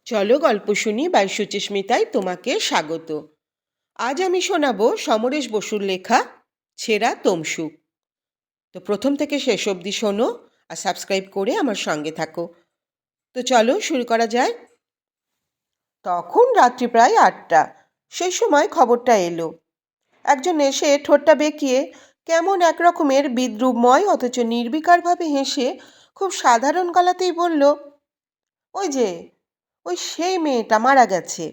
চলো গল্প শুনি বাই সুচিস্মিতায় তোমাকে স্বাগত। আজ আমি শোনাবো সমরেশ বসুর লেখা ছেঁড়া তমসুক। তো প্রথম থেকে শেষ অবধি শোনো আর সাবস্ক্রাইব করে আমার সঙ্গে থাকো। তো চলো শুরু করা যায়। তখন রাত্রি প্রায় 8টা। সেই সময় খবরটা এলো। একজন এসে ঠোঁটটা বেঁকিয়ে কেমন এক রকমের বিদ্রুপময় অথচ নির্বিকারভাবে হেসে খুব সাধারণ গলাতেই বলল, ওই যে ওই সেই মেয়েটা মারা গেছে।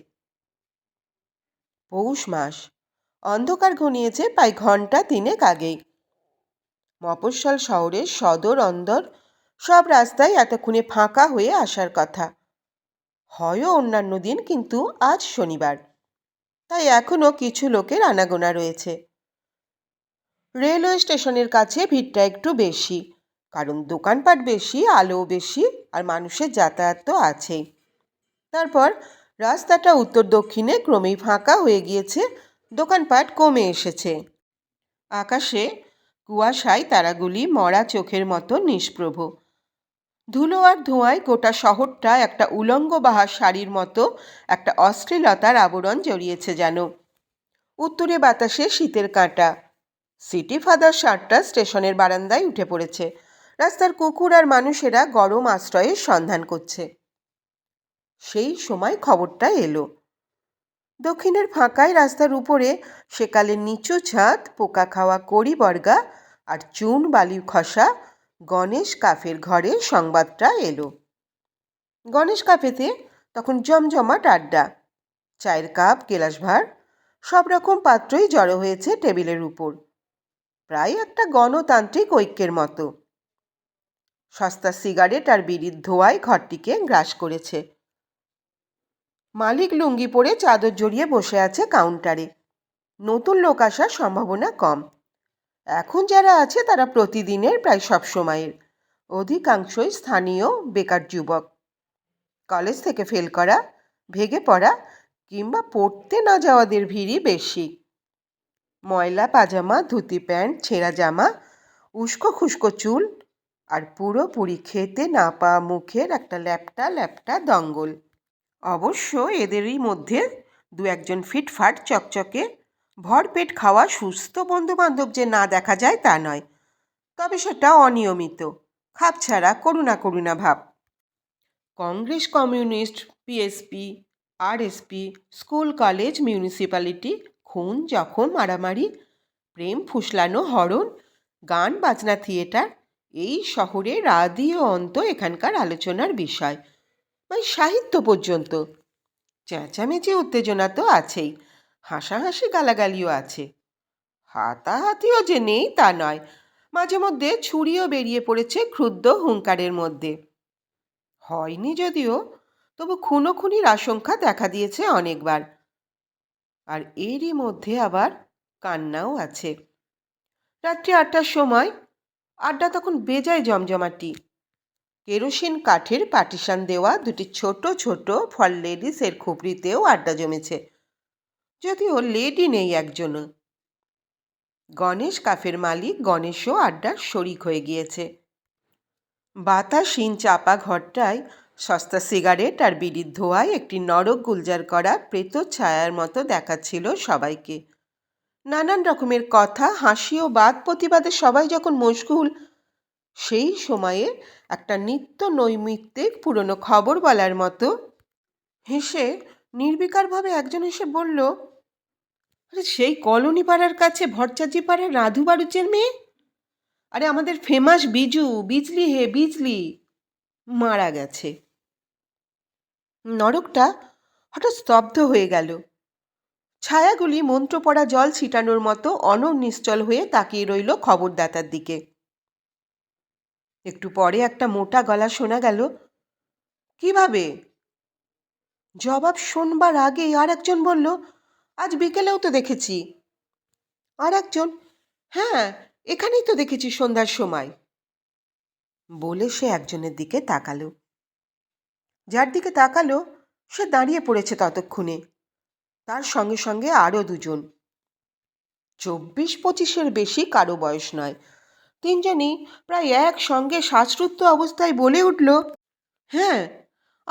পৌষ মাস, অন্ধকার ঘনিয়েছে প্রায় ঘন্টা 3 আগেই। মফস্বল শহরের সদর অন্দর সব রাস্তায় এতক্ষণে ফাঁকা হয়ে আসার কথা। হয় অন্যান্য দিন, কিন্তু আজ শনিবার, তাই এখনও কিছু লোকের আনাগোনা রয়েছে। রেলওয়ে স্টেশনের কাছে ভিড়টা একটু বেশি, কারণ দোকানপাট বেশি, আলোও বেশি, আর মানুষের যাতায়াত তো আছেই। তারপর রাস্তাটা উত্তর দক্ষিণে ক্রমেই ফাঁকা হয়ে গিয়েছে, দোকানপাট কমে এসেছে। আকাশে কুয়াশায় তারাগুলি মরা চোখের মতো নিষ্প্রভ। ধুলো আর ধোঁয়ায় গোটা শহরটা একটা উলঙ্গ বাহা শাড়ির মতো একটা অশ্লীলতার আবরণ জড়িয়েছে যেন। উত্তরে বাতাসে শীতের কাঁটা। সিটি ফাদার ষাঁড়টা স্টেশনের বারান্দায় উঠে পড়েছে। রাস্তার কুকুর আর মানুষেরা গরম আশ্রয়ের সন্ধান করছে। সেই সময় খবরটা এলো। দক্ষিণের ফাঁকায় রাস্তার উপরে সেকালের নিচু ছাদ, পোকা খাওয়া কড়ি বর্গা আর চুন বালি খসা গণেশ কাফের ঘরে সংবাদটা এলো। গণেশ কাফেতে তখন জমজমাট আড্ডা। চায়ের কাপ, গেলাস ভার, সব রকম পাত্রই জড়ো হয়েছে টেবিলের উপর, প্রায় একটা গণতান্ত্রিক ঐক্যের মতো। সস্তা সিগারেট আর বিড়ির ধোঁয়ায় ঘরটিকে গ্রাস করেছে। মালিক লুঙ্গি পরে চাদর জড়িয়ে বসে আছে কাউন্টারে। নতুন লোক আসার সম্ভাবনা কম। এখন যারা আছে তারা প্রতিদিনের প্রায় সব সময়ের, অধিকাংশই স্থানীয় বেকার যুবক। কলেজ থেকে ফেল করা, ভেগে পড়া কিংবা পড়তে না যাওয়াদের ভিড়ই বেশি। ময়লা পাজামা, ধুতি প্যান্ট, ছেঁড়া জামা, উস্কো খুস্কো চুল আর পুরোপুরি খেতে না পাওয়া মুখের একটা ল্যাপটা ল্যাপটা দঙ্গল। অবশ্য এদেরই মধ্যে দু একজন ফিটফাট চকচকে ভরপেট খাওয়া সুস্থ বন্ধুবান্ধব যে না দেখা যায় তা নয়, তবে সেটা অনিয়মিত, খাপছাড়া, করুণা করুণা ভাব। Congress, communist, PSP, RSP, school college, municipality, খুন জখম মারামারি, প্রেম ফুসলানো হরণ, গান বাজনা থিয়েটার, এই শহরের আদি ও অন্ত এখানকার আলোচনার বিষয়। মানে সাহিত্য পর্যন্ত। চেঁচামেচি উত্তেজনা তো আছেই, হাসাহাসি গালাগালিও আছে। হাতাহাতিও যে নেই তা নয়, মাঝে মধ্যে ছুরিও বেরিয়ে পড়েছে ক্ষুদ্র হুঙ্কারের মধ্যে। হয়নি যদিও, তবু খুনোখুনির আশঙ্কা দেখা দিয়েছে অনেকবার। আর এরই মধ্যে আবার কান্নাও আছে। রাত্রি 8টার সময় আড্ডা তখন বেজায় জমজমাটি। কেরোসিন কাঠের পার্টিশন দেওয়া দুটি ছোট ছোট ফর লেডিসের খুপড়িতেও আড্ডা জমেছে, যদিও লেডি নেই একজনও। গণেশ কাফের মালিক গণেশও আড্ডার শরিক হয়ে গিয়েছে। বাতাসহীন চাপা ঘরটায় সস্তা সিগারেট আর বিড়ির ধোঁয়ায় একটি নরক গুলজার করা প্রেত ছায়ার মতো দেখাচ্ছিল সবাইকে। নানান রকমের কথা, হাসি ও বাদ প্রতিবাদে সবাই যখন মশগুল, সেই সময়ে একটা নিত্য নৈমিত্তিক পুরনো খবর বলার মতো হেসে নির্বিকারভাবে একজন এসে বলল, আরে সেই কলোনি পাড়ার কাছে ভট্টাচার্য পাড়ার রাধু বাড়ুচের মেয়ে, আরে আমাদের ফেমাস বিজু, বিজলি হে বিজলি, মারা গেছে। নরকটা হঠাৎ স্তব্ধ হয়ে গেল। ছায়াগুলি মন্ত্র পড়া জল ছিটানোর মতো অননিশ্চল হয়ে তাকিয়ে রইল খবরদাতার দিকে। একটু পরে একটা মোটা গলা শোনা গেল, কিভাবে? জবাব শোনবার আগেই আর একজন বলল, আজ বিকেলেও তো দেখেছি। আর একজন, হ্যাঁ, এখানেই তো দেখেছি সন্ধ্যার সময়। বলে সে একজনের দিকে তাকালো। যার দিকে তাকালো সে দাঁড়িয়ে পড়েছে ততক্ষণে। তার সঙ্গে সঙ্গে আরও দুজন। 24-25-এর বেশি কারো বয়স নয়। তিনজনই প্রায় একসঙ্গে শ্বাসরুদ্ধ অবস্থায় বলে উঠল, হ্যাঁ,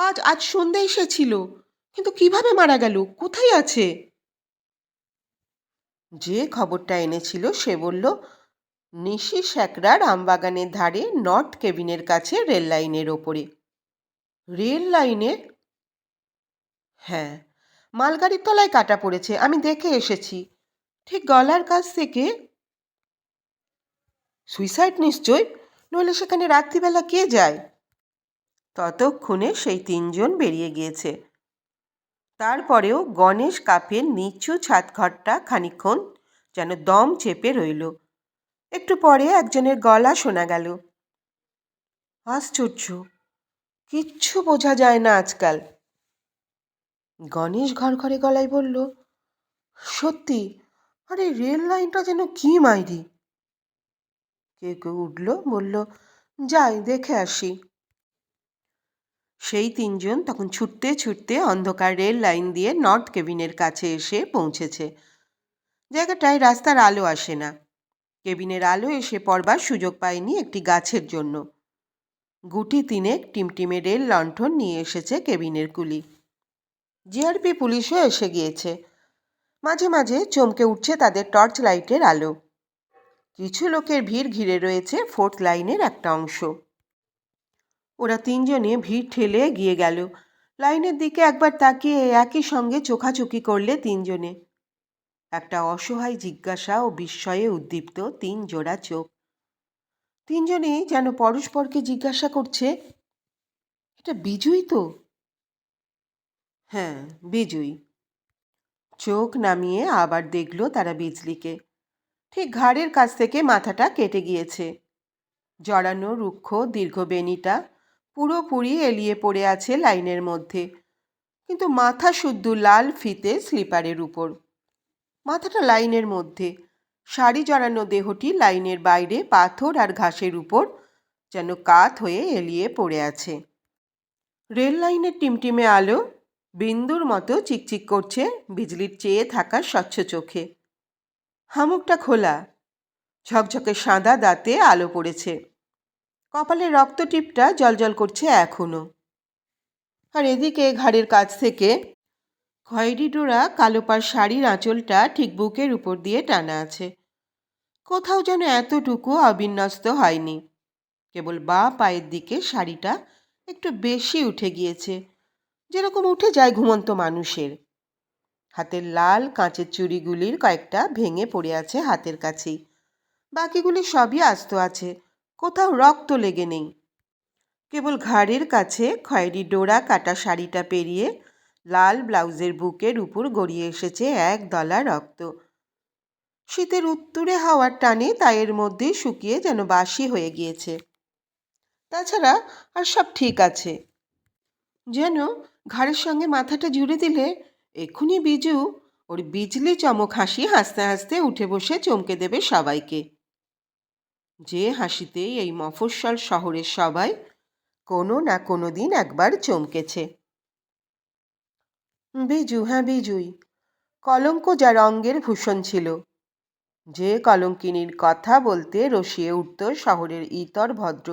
আজ আজ সন্ধ্যে এসেছিল, কিন্তু কিভাবে মারা গেল, কোথায় আছে? যে খবরটা এনেছিল সে বলল, নিশি শ্যাকরার আমবাগানের ধারে নর্থ কেবিনের কাছে রেল লাইনের ওপরে। রেল লাইনে? হ্যাঁ, মালগাড়ির তলায় কাটা পড়েছে, আমি দেখে এসেছি। ঠিক গলার কাছ থেকে। সুইসাইড নিশ্চয়, নইলে সেখানে রাত্রিবেলা কে যায়? ততক্ষণে সেই তিনজন বেরিয়ে গিয়েছে। তারপরেও গণেশ কাফের নিচু ছাদঘরটা খানিকক্ষণ যেন দম চেপে রইল। একটু পরে একজনের গলা শোনা গেল। আশ্চর্য, কিচ্ছু বোঝা যায় না আজকাল। গণেশ ঘরঘরে গলায় বলল, সত্যি, আরে রেল লাইনটা যেন কি মাইরি। কেউ কেউ উঠল, বলল, যাই দেখে আসি। সেই তিনজন তখন ছুটতে ছুটতে অন্ধকার রেল লাইন দিয়ে নর্থ কেবিনের কাছে এসে পৌঁছেছে। জায়গাটায় রাস্তার আলো আসে না। কেবিনের আলো এসে পড়বার সুযোগ পায়নি একটি গাছের জন্য। গুটি তিনেক টিমটিমে রেল লণ্ঠন নিয়ে এসেছে কেবিনের কুলি। জিআরপি পুলিশও এসে গিয়েছে। মাঝে মাঝে চমকে উঠছে তাদের টর্চ লাইটের আলো। কিছু লোকের ভিড় ঘিরে রয়েছে ফোর্থ লাইনের একটা অংশ। ওরা তিনজনে ভিড় ঠেলে এগিয়ে গেল। লাইনের দিকে একবার তাকিয়ে একই সঙ্গে চোখাচোখি করলে তিনজনে। একটা অসহায় জিজ্ঞাসা ও বিস্ময়ে উদ্দীপ্ত তিন জোড়া চোখ। তিনজনেই যেন পরস্পরকে জিজ্ঞাসা করছে, এটা বিজুই তো? হ্যাঁ, বিজুই। চোখ নামিয়ে আবার দেখল তারা বিজলিকে। ঠিক ঘাড়ের কাছ থেকে মাথাটা কেটে গিয়েছে। জড়ানো রুক্ষ দীর্ঘ বেণীটা পুরোপুরি এলিয়ে পড়ে আছে লাইনের মধ্যে, কিন্তু মাথা শুদ্ধ লাল ফিতে স্লিপারের উপর। মাথাটা লাইনের মধ্যে, শাড়ি জড়ানো দেহটি লাইনের বাইরে পাথর আর ঘাসের উপর যেন কাত হয়ে এলিয়ে পড়ে আছে। রেল লাইনের টিমটিমে আলো বিন্দুর মতো চিকচিক করছে বিজলির চেয়ে থাকা স্বচ্ছ চোখে। হামুকটা খোলা, ঝকঝকে সাদা দাঁতে আলো পড়েছে। কপালের রক্তটিপটা জলজল করছে এখনো। আর এদিকে ঘাড়ের কাছ থেকে খয়েরি ডোরা কালো পাড় শাড়ির আঁচলটা ঠিক বুকের উপর দিয়ে টানা আছে। কোথাও যেন এতটুকু অবিন্যস্ত হয়নি। কেবল বাঁ পায়ের দিকে শাড়িটা একটু বেশি উঠে গিয়েছে, যেরকম উঠে যায় ঘুমন্ত মানুষের। হাতের লাল কাঁচের চুড়িগুলির কয়েকটা ভেঙে পড়ে আছে হাতের কাছেই। বাকিগুলি সবই আস্ত আছে, কোথাও রক্ত লেগে নেই। কেবল ঘাড়ের কাছে খয়েরি ডোরা কাটা শাড়িটা পেরিয়ে লাল ব্লাউজের বুকের উপর গড়িয়ে এসেছে এক দলা রক্ত। শীতের উত্তুরে হাওয়ার টানে তাইয়ের মধ্যে শুকিয়ে যেন বাসি হয়ে গিয়েছে। তাছাড়া আর সব ঠিক আছে। যেন ঘাড়ের সঙ্গে মাথাটা জুড়ে দিলে এক্ষুনি বিজু ওর বিজলি চমক হাসি হাসতে হাসতে উঠে বসে চমকে দেবে সবাইকে। যে হাসিতেই এই মফস্বল শহরের সবাই কোনো না কোনো দিন একবার চমকেছে। বিজু, হ্যাঁ বিজুই, কলঙ্ক যার অঙ্গের ভূষণ ছিল, যে কলঙ্কিনীর কথা বলতে রসিয়ে উঠত শহরের ইতর ভদ্র,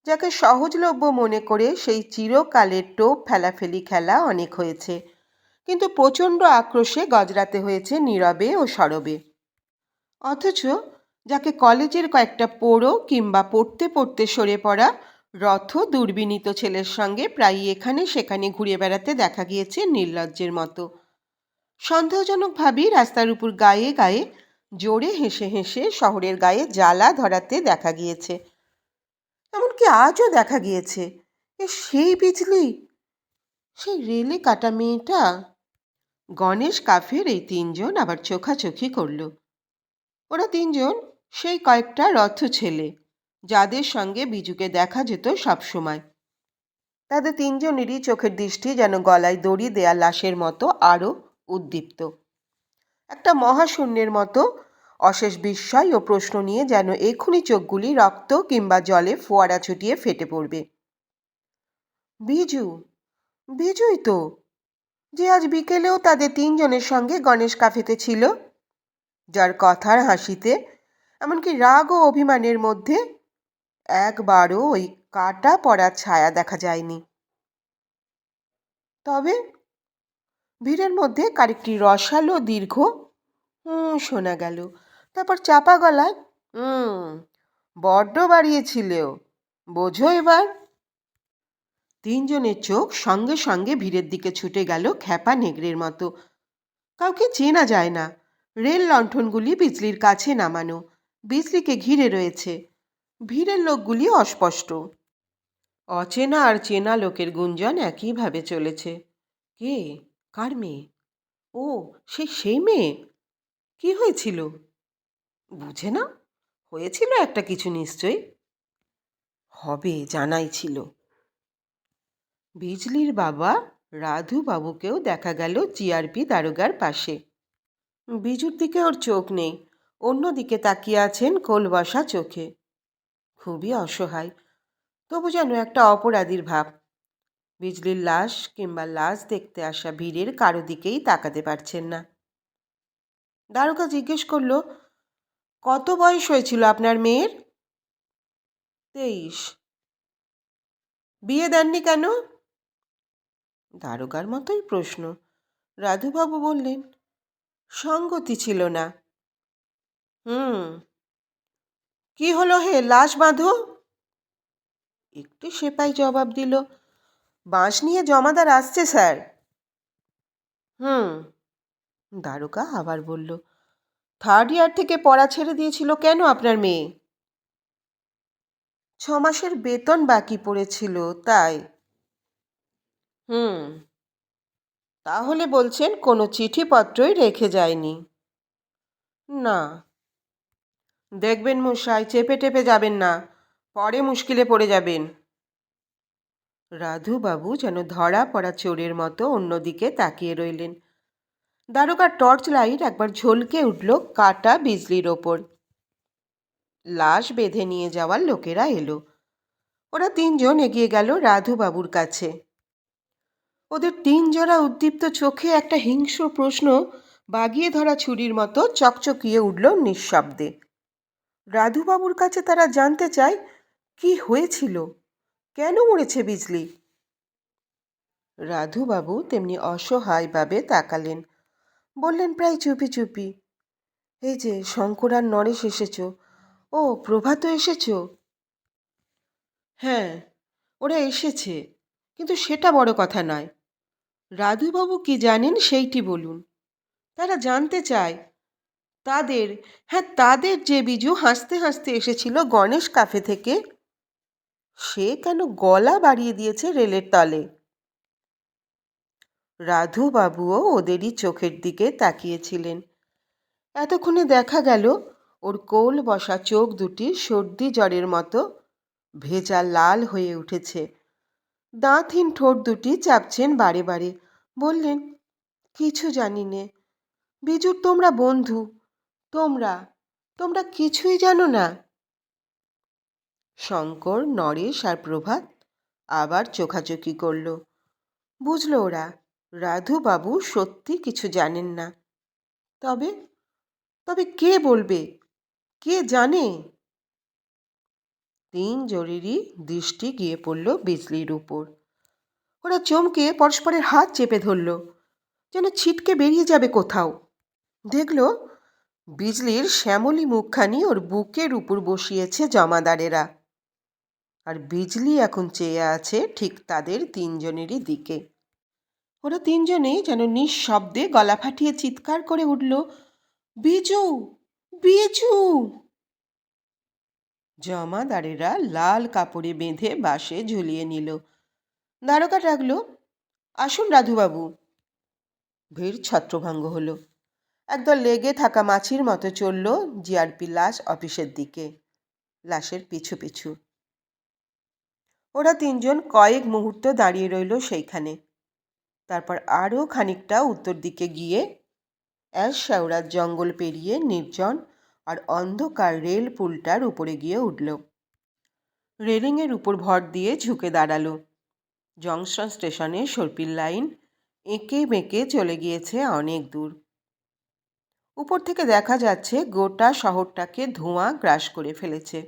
যাকে সহজলভ্য মনে করে সেই চিরকালের টোপ ফেলাফেলি খেলা অনেক হয়েছে, কিন্তু প্রচণ্ড আক্রোশে গজরাতে হয়েছে নীরবে ও সরবে। অথচ যাকে কলেজের কয়েকটা পোড়ো কিংবা পড়তে পড়তে সরে পড়া রথ দুর্বিনীত ছেলের সঙ্গে প্রায়ই এখানে সেখানে ঘুরে বেড়াতে দেখা গিয়েছে নির্লজ্জের মতো। সন্দেহজনকভাবেই রাস্তার উপর গায়ে গায়ে জোরে হেসে হেসে শহরের গায়ে জ্বালা ধরাতে দেখা গিয়েছে। এমনকি আজও দেখা গিয়েছে সেই বিজলি, সেই রেলে কাটা মেয়েটা। গণেশ কাফের এই তিনজন আবার চোখাচোখি করল। ওরা তিনজন সেই কয়েকটা রথ ছেলে যাদের সঙ্গে বিজুকে দেখা যেত সবসময়। তাদের তিনজনেরই চোখের দৃষ্টি যেন গলায় দড়ি দেয়া লাশের মতো আরও উদ্দীপ্ত। একটা মহাশূন্যের মতো অশেষ বিস্ময় ও প্রশ্ন নিয়ে যেন এক্ষুনি চোখগুলি রক্ত কিংবা জলে ফোয়ারা ছুটিয়ে ফেটে পড়বে। বিজু, বিজুই তো, যে আজ বিকেলেও তাদের তিনজনের সঙ্গে গণেশ কাফেতে ছিল, যার কথার হাসিতে এমনকি রাগ ও অভিমানের মধ্যে একবারও ওই কাটা পড়া ছায়া দেখা যায়নি। তবে ভিড়ের মধ্যে কারেকটি রসালো দীর্ঘ শোনা গেল। তারপর চাপা গলায়, বড্ড বাড়িয়েছিল, বোঝো এবার। তিনজনের চোখ সঙ্গে সঙ্গে ভিড়ের দিকে ছুটে গেল খ্যাপা নেগড়ের মতো। কাউকে চেনা যায় না। রেল লণ্ঠনগুলি বিজলির কাছে নামানো, বিজলিকে ঘিরে রয়েছে। ভিড়ের লোকগুলি অস্পষ্ট। অচেনা আর চেনা লোকের গুঞ্জন একইভাবে চলেছে। কে? কার মেয়ে? ও, সেই মেয়ে। কি হয়েছিল? বুঝে না? হয়েছিল একটা কিছু নিশ্চয়ই। হবে, জানাই ছিল। বিজলির বাবা রাধু বাবুকেও দেখা গেল জিআরপি দারোগার পাশে। বিজুর দিকে ওর চোখ নেই, অন্যদিকে তাকিয়ে আছেন কোল বসা চোখে। খুবই অসহায়, তবু যেন একটা অপরাধীর ভাব। বিজলির লাশ কিংবা লাশ দেখতে আসা ভিড়ের কারো দিকেই তাকাতে পারছেন না। দারোগা জিজ্ঞেস করল, কত বয়স হয়েছিল আপনার মেয়ের? 23। বিয়ে দেননি কেন? দারোগার মতোই প্রশ্ন। রাধুবাবু বললেন, সঙ্গতি ছিল না। কি হলো হে, লাশ বাঁধো। একটু সেপাই জবাব দিল, বাঁশ নিয়ে জমাদার আসছে স্যার। দারোগা আবার বলল, 3rd ইয়ার থেকে পড়া ছেড়ে দিয়েছিল কেন আপনার মেয়ে? 6 মাসের বেতন বাকি পড়েছিল, তাই। তাহলে বলছেন কোনো চিঠিপত্রই রেখে যায়নি? না। দেখবেন মশাই, চেপে টেপে যাবেন না, পরে মুশকিলে পড়ে যাবেন। রাধুবাবু যেন ধরা পড়া চোরের মতো অন্যদিকে তাকিয়ে রইলেন। দারোগার টর্চ লাইট একবার ঝলকে উঠল কাটা বিজলির ওপর। লাশ বেঁধে নিয়ে যাওয়ার লোকেরা এলো। ওরা 3 জন এগিয়ে গেল রাধুবাবুর কাছে। ওদের 3 জোড়া উদ্দীপ্ত চোখে একটা হিংস্র প্রশ্ন বাগিয়ে ধরা ছুরির মতো চকচকিয়ে উঠল নিঃশব্দে। রাধুবাবুর কাছে তারা জানতে চায়, কি হয়েছিল, কেন মরেছে বিজলি? রাধুবাবু তেমনি অসহায়ভাবে তাকালেন, বললেন প্রায় চুপি চুপি, এই যে শঙ্কর আর নরেশ এসেছ। ও, প্রভাত এসেছ? হ্যাঁ, ওরা এসেছে, কিন্তু সেটা বড় কথা নয়। রাধুবাবু কি জানেন সেইটি বলুন। তারা জানতে চায় তাদের যে বিজু হাসতে হাসতে এসেছিল গণেশ কাফে থেকে, সে কেন গলা বাড়িয়ে দিয়েছে রেলের তলে। রাধুবাবুও ওদেরই চোখের দিকে তাকিয়েছিলেন। এতক্ষণে দেখা গেল ওর কোল বসা চোখ দুটি সর্দি জ্বরের মতো ভেজা লাল হয়ে উঠেছে। দাঁতহীন ঠোঁট দুটি চাপছেন বারে বারে। বললেন, কিছু জানি নে বিজুর, তোমরা বন্ধু, তোমরা কিছুই জানো না। শঙ্কর, নরেশ আর প্রভাত আবার চোখাচোখি করল। বুঝল ওরা রাধুবাবু সত্যি কিছু জানেন না। তবে তবে কে বলবে, কে জানে? 3 জনেরই দৃষ্টি গিয়ে পড়ল বিজলির উপর। ওরা চমকে পরস্পরের হাত চেপে ধরল, যেন ছিটকে বেরিয়ে যাবে কোথাও। দেখল বিজলির শ্যামলী মুখখানি ওর বুকের উপর বসিয়েছে জমাদারেরা, আর বিজলি এখন চেয়ে আছে ঠিক তাদের 3 জনেরই দিকে। ওরা 3 জনেই যেন নিঃশব্দে গলা ফাটিয়ে চিৎকার করে উঠল, বিজু, বিজু। জমাদারেরা লাল কাপড়ে বেঁধে বাঁশে ঝুলিয়ে নিল। দারোগা ডাকল, আসুন রাধুবাবু। ভিড় ছত্রভঙ্গ হলো। একদল লেগে থাকা মাছির মতো চলল জিআরপি লাশ অফিসের দিকে, লাশের পিছু পিছু। ওরা 3 জন কয়েক মুহূর্ত দাঁড়িয়ে রইল সেইখানে। তারপর আরও খানিকটা উত্তর দিকে গিয়ে শ্যাওড়ার জঙ্গল পেরিয়ে নির্জন আর অন্ধকার রেল পুলটার উপরে গিয়ে উঠল। রেলিংয়ের উপর ভর দিয়ে ঝুঁকে দাঁড়ালো। জংশন স্টেশনে সর্পিল লাইন এঁকে বেঁকে চলে গিয়েছে অনেক দূর। উপর থেকে দেখা যাচ্ছে গোটা শহরটাকে ধোঁয়া গ্রাস করে ফেলেছে।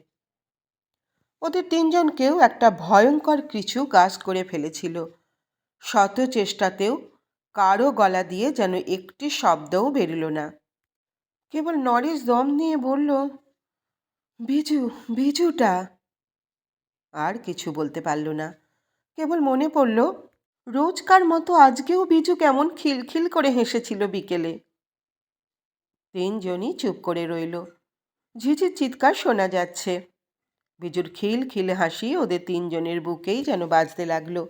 ওদের 3 জনকেও একটা ভয়ঙ্কর কিছু গ্রাস করে ফেলেছিল। শত চেষ্টাতেও কারো গলা দিয়ে যেন একটি শব্দও বেরোল না। কেবল নরেশ দম নিয়ে বলল, বিজু, বিজুটা। আর কিছু বলতে পারল না। কেবল মনে পড়ল রোজকার মতো আজকেও বিজু কেমন খিলখিল করে হেসেছিল বিকেলে। তিনজনই চুপ করে রইল। ঝিঝির চিৎকার শোনা যাচ্ছে। বিজুর খিলখিল হাসি ওদের তিনজনের বুকেই যেন বাজতে লাগলো।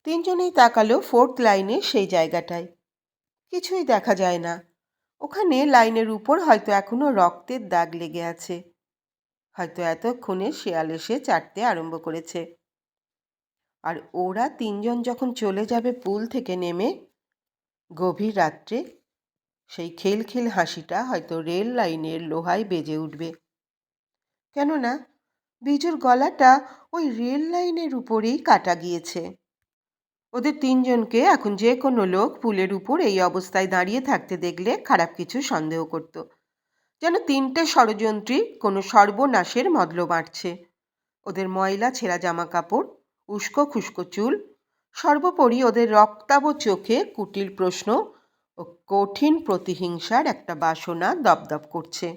তিনজনেই তাকালো ফোর্থ লাইনে সেই জায়গাটায়। কিছুই দেখা যায় না। ওখানে লাইনের উপর হয়তো এখনো রক্তের দাগ লেগে আছে। হয়তো এতক্ষণে শেয়াল এসে চাটতে আরম্ভ করেছে। আর ওরা তিনজন যখন চলে যাবে পুল থেকে নেমে, গভীর রাত্রে সেই খিলখিল হাসিটা হয়তো রেল লাইনের লোহায় বেজে উঠবে। কেননা বিজুর গলাটা ওই রেল লাইনের উপরেই কাটা গিয়েছে। ওদের তিনজনকে এখন যে কোনো লোক পুলের উপর এই অবস্থায় দাঁড়িয়ে থাকতে দেখলে খারাপ কিছু সন্দেহ করত। যেন তিনটে ষড়যন্ত্রী কোনো সর্বনাশের মতলব বাঁটছে। ওদের ময়লা ছেঁড়া জামা কাপড়, উস্কো খুস্কো চুল, সর্বোপরি ওদের রক্তাভ চোখে কুটিল প্রশ্ন ও কঠিন প্রতিহিংসার একটা বাসনা দপদপ করছে।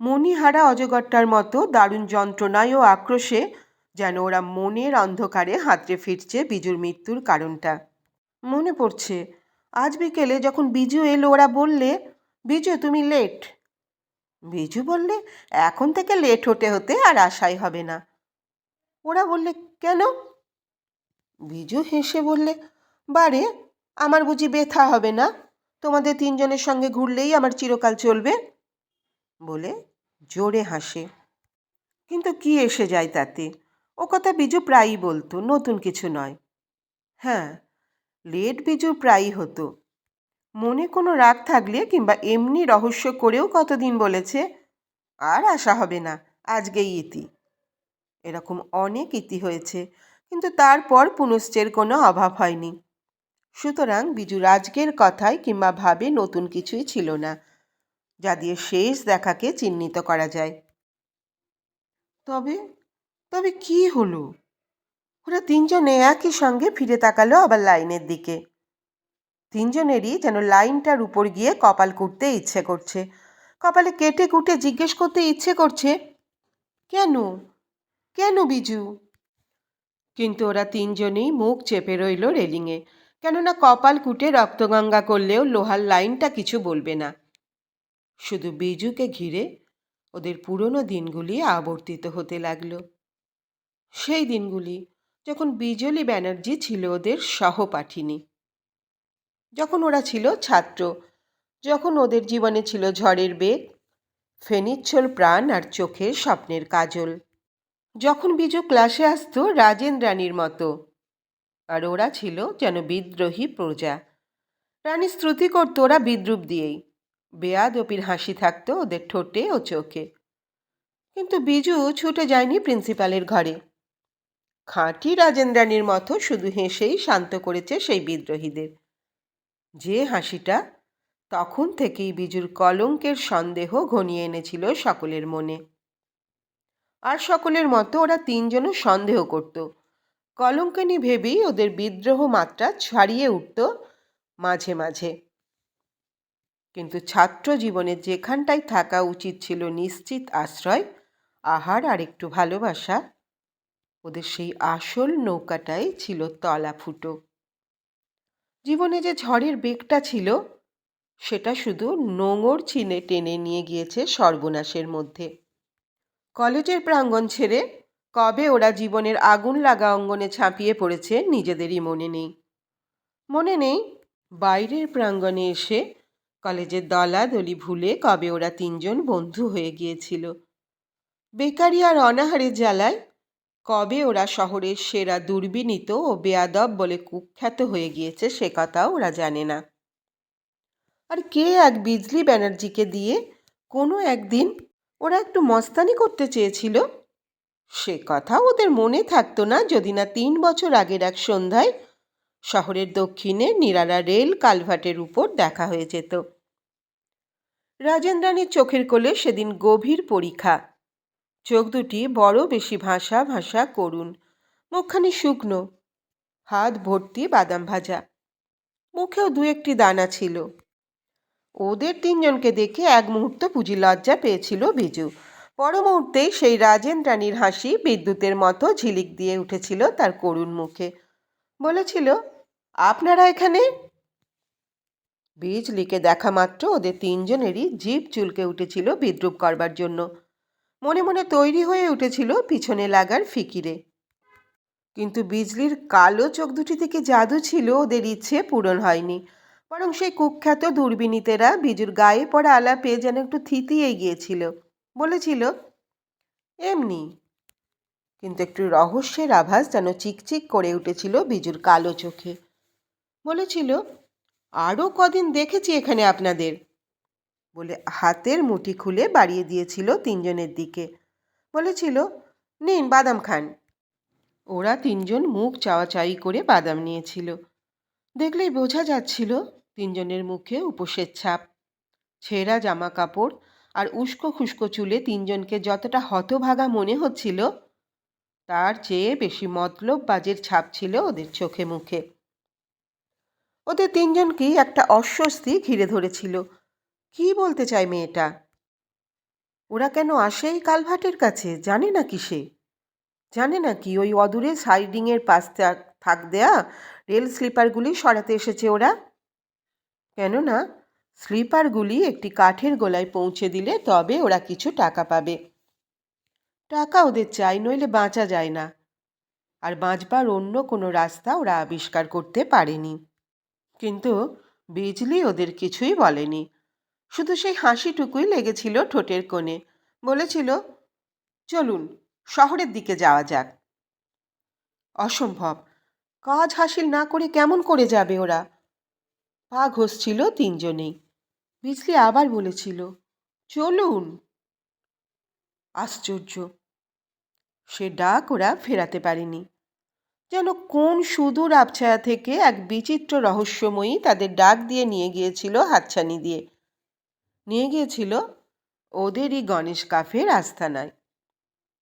মণিহারা অজগরটার মতো দারুণ যন্ত্রণায় ও আক্রোশে যেন ওরা মনের অন্ধকারে হাতড়ে ফিরছে বিজুর মৃত্যুর কারণটা। মনে পড়ছে আজ বিকেলে যখন বিজু এলো, ওরা বললে, বিজু তুমি লেট। বিজু বললে, এখন থেকে লেট হতে হতে আর আশাই হবে না। ওরা বললে, কেন? বিজু হেসে বললে, বারে আমার বুঝি ব্যথা হবে না? তোমাদের তিনজনের সঙ্গে ঘুরলেই আমার চিরকাল চলবে। বলে জোরে হাসে। কিন্তু কি এসে যায় তাতে? ও কথা বিজু প্রায়ই বলতো, নতুন কিছু নয়। হ্যাঁ, লেট বিজু প্রায়ই হতো। মনে কোনো রাগ থাকলে কিংবা এমনি রহস্য করেও কতদিন বলেছে, আর আশা হবে না, আজকেই ইতি। এরকম অনেক ইতি হয়েছে, কিন্তু তারপর পুনশ্চের কোনো অভাব হয়নি। সুতরাং বিজুর আজকের কথায় কিংবা ভাবে নতুন কিছুই ছিল না, যা দিয়ে শেষ দেখাকে চিহ্নিত করা যায়। তবে তবে কি হলো? ওরা তিনজনে একই সঙ্গে ফিরে তাকালো আবার লাইনের দিকে। তিনজনেরই যেন লাইনটার উপর গিয়ে কপাল কুটতে ইচ্ছে করছে, কপালে কেটে কুটে জিজ্ঞেস করতে ইচ্ছে করছে, কেন, কেন বিজু? কিন্তু ওরা তিনজনেই মুখ চেপে রইল রেলিংয়ে, কেননা কপাল কুটে রক্তগঙ্গা করলেও লোহার লাইনটা কিছু বলবে না। শুধু বিজুকে ঘিরে ওদের পুরনো দিনগুলি আবর্তিত হতে লাগলো। সেই দিনগুলি যখন বিজলি ব্যানার্জি ছিল ওদের সহপাঠিনী, যখন ওরা ছিল ছাত্র, যখন ওদের জীবনে ছিল ঝড়ের বেগ, ফেনিচ্ছল প্রাণ আর চোখের স্বপ্নের কাজল, যখন বিজু ক্লাসে আসতো রাজেন রানীর মতো, আর ওরা ছিল যেন বিদ্রোহী প্রজা। রানী স্তুতি করতো ওরা বিদ্রুপ দিয়েই, বেয়াদপির হাসি থাকতো ওদের ঠোঁটে ও চোখে। কিন্তু বিজু ছুটে যায়নি প্রিন্সিপালের ঘরে। খাঁটি রাজেন্দ্রাণীর মতো শুধু হেসেই শান্ত করেছে সেই বিদ্রোহীদের। যে হাসিটা তখন থেকেই বিজুর কলঙ্কের সন্দেহ ঘনিয়ে এনেছিল সকলের মনে। আর সকলের মতো ওরা তিনজনও সন্দেহ করত। কলঙ্কিনী ভেবেই ওদের বিদ্রোহ মাত্রা ছাড়িয়ে উঠত মাঝে মাঝে। কিন্তু ছাত্র জীবনে যেখানটায় থাকা উচিত ছিল নিশ্চিত আশ্রয়, আহার আর একটু ভালোবাসা, ওদের সেই আসল নৌকাটাই ছিল তলা ফুটো। জীবনে যে ঝড়ের বেগটা ছিল সেটা শুধু নোঙর ছিনে টেনে নিয়ে গিয়েছে সর্বনাশের মধ্যে। কলেজের প্রাঙ্গণ ছেড়ে কবে ওরা জীবনের আগুন লাগা অঙ্গনে ঝাঁপিয়ে পড়েছে নিজেদেরই মনে নেই। মনে নেই বাইরের প্রাঙ্গণে এসে কলেজের দলাদলি ভুলে কবে ওরা তিনজন বন্ধু হয়ে গিয়েছিল। বেকারি আর অনাহারের জ্বালায় কবে ওরা শহরের সেরা দুর্বিনীত ও বেয়াদব বলে কুখ্যাত হয়ে গিয়েছে সে কথাও ওরা জানে না। আর কে এক বিজলি ব্যানার্জিকে দিয়ে কোনো একদিন ওরা একটু মস্তানি করতে চেয়েছিল, সে কথা ওদের মনে থাকতো না যদি না 3 বছর আগের এক সন্ধ্যায় শহরের দক্ষিণে নিরালা রেল কালভার্টের উপর দেখা হয়ে যেত। রাজেন্দ্রাণীর চোখের কোলে সেদিন গভীর পরীক্ষা। চোখ দুটি বড় বেশি ভাসা ভাসা করুণ, মুখখানি শুকনো। হাত ভর্তি বাদাম ভাজা, মুখেও দু একটি দানা ছিল। ওদের তিনজনকে দেখে এক মুহূর্ত বুঝি লজ্জা পেয়েছিল বিজু। পর মুহূর্তেই সেই রাজেন রানীর হাসি বিদ্যুতের মতো ঝিলিক দিয়ে উঠেছিল তার করুণ মুখে। বলেছিল, আপনারা এখানে? বিজলিকে দেখা মাত্র ওদের তিনজনেরই জিভ চুলকে উঠেছিল বিদ্রূপ করবার জন্য। মনে মনে তৈরি হয়ে উঠেছিল পিছনে লাগার ফিকিরে। কিন্তু বিজলির কালো চোখ দুটি থেকে জাদু ছিল, ওদের ইচ্ছে পূরণ হয়নি। বরং সেই কুখ্যাত দূরবীনীতেরা বিজুর গায়ে পড়া আলাপে যেন একটু থিতিয়ে গিয়েছিল। বলেছিল, এমনি। কিন্তু একটু রহস্যের আভাস যেন চিকচিক করে উঠেছিল বিজুর কালো চোখে। বলেছিল, আরও কদিন দেখেছি এখানে আপনাদের, বলে হাতের মুঠি খুলে বাড়িয়ে দিয়েছিল তিনজনের দিকে। বলেছিল, নিন বাদাম খান। ওরা তিনজন মুখ চাওয়াচাই করে বাদাম নিয়েছিল। দেখলেই বোঝা যাচ্ছিল তিনজনের মুখে উপোসের ছাপ। ছেঁড়া জামা কাপড় আর উস্কো খুস্কো চুলে তিনজনকে যতটা হতভাগা মনে হচ্ছিল, তার চেয়ে বেশি মতলববাজের ছাপ ছিল ওদের চোখে মুখে। ওদের তিনজনকেই একটা অস্বস্তি ঘিরে ধরেছিল। কি বলতে চায় মেয়েটা? ওরা কেন আসে এই কালভার্টের কাছে? জানে না কি সে? জানে না কি ওই অদূরে সাইডিংয়ের পাশ থাক দেয়া রেল স্লিপারগুলি সরাতে এসেছে ওরা? কেননা স্লিপারগুলি একটি কাঠের গোলায় পৌঁছে দিলে তবে ওরা কিছু টাকা পাবে। টাকা ওদের চাই, নইলে বাঁচা যায় না। আর বাঁচবার অন্য কোনো রাস্তা ওরা আবিষ্কার করতে পারেনি। কিন্তু বিজলি ওদের কিছুই বলেনি। শুধু সেই হাসিটুকুই লেগেছিল ঠোঁটের কোণে। বলেছিল, চলুন শহরের দিকে যাওয়া যাক। অসম্ভব। কাজ হাসিল না করে কেমন করে যাবে ওরা? পা ঘষছিল তিনজনেই। বিজলি আবার বলেছিল, চলুন। আশ্চর্য, সে ডাক ওরা ফেরাতে পারেনি। যেন কোন সুদূর আবছায়া থেকে এক বিচিত্র রহস্যময়ী তাদের ডাক দিয়ে নিয়ে গিয়েছিল হাতছানি দিয়ে। নিয়ে গিয়েছিল ওদেরই গণেশ কাফের আস্তানায়।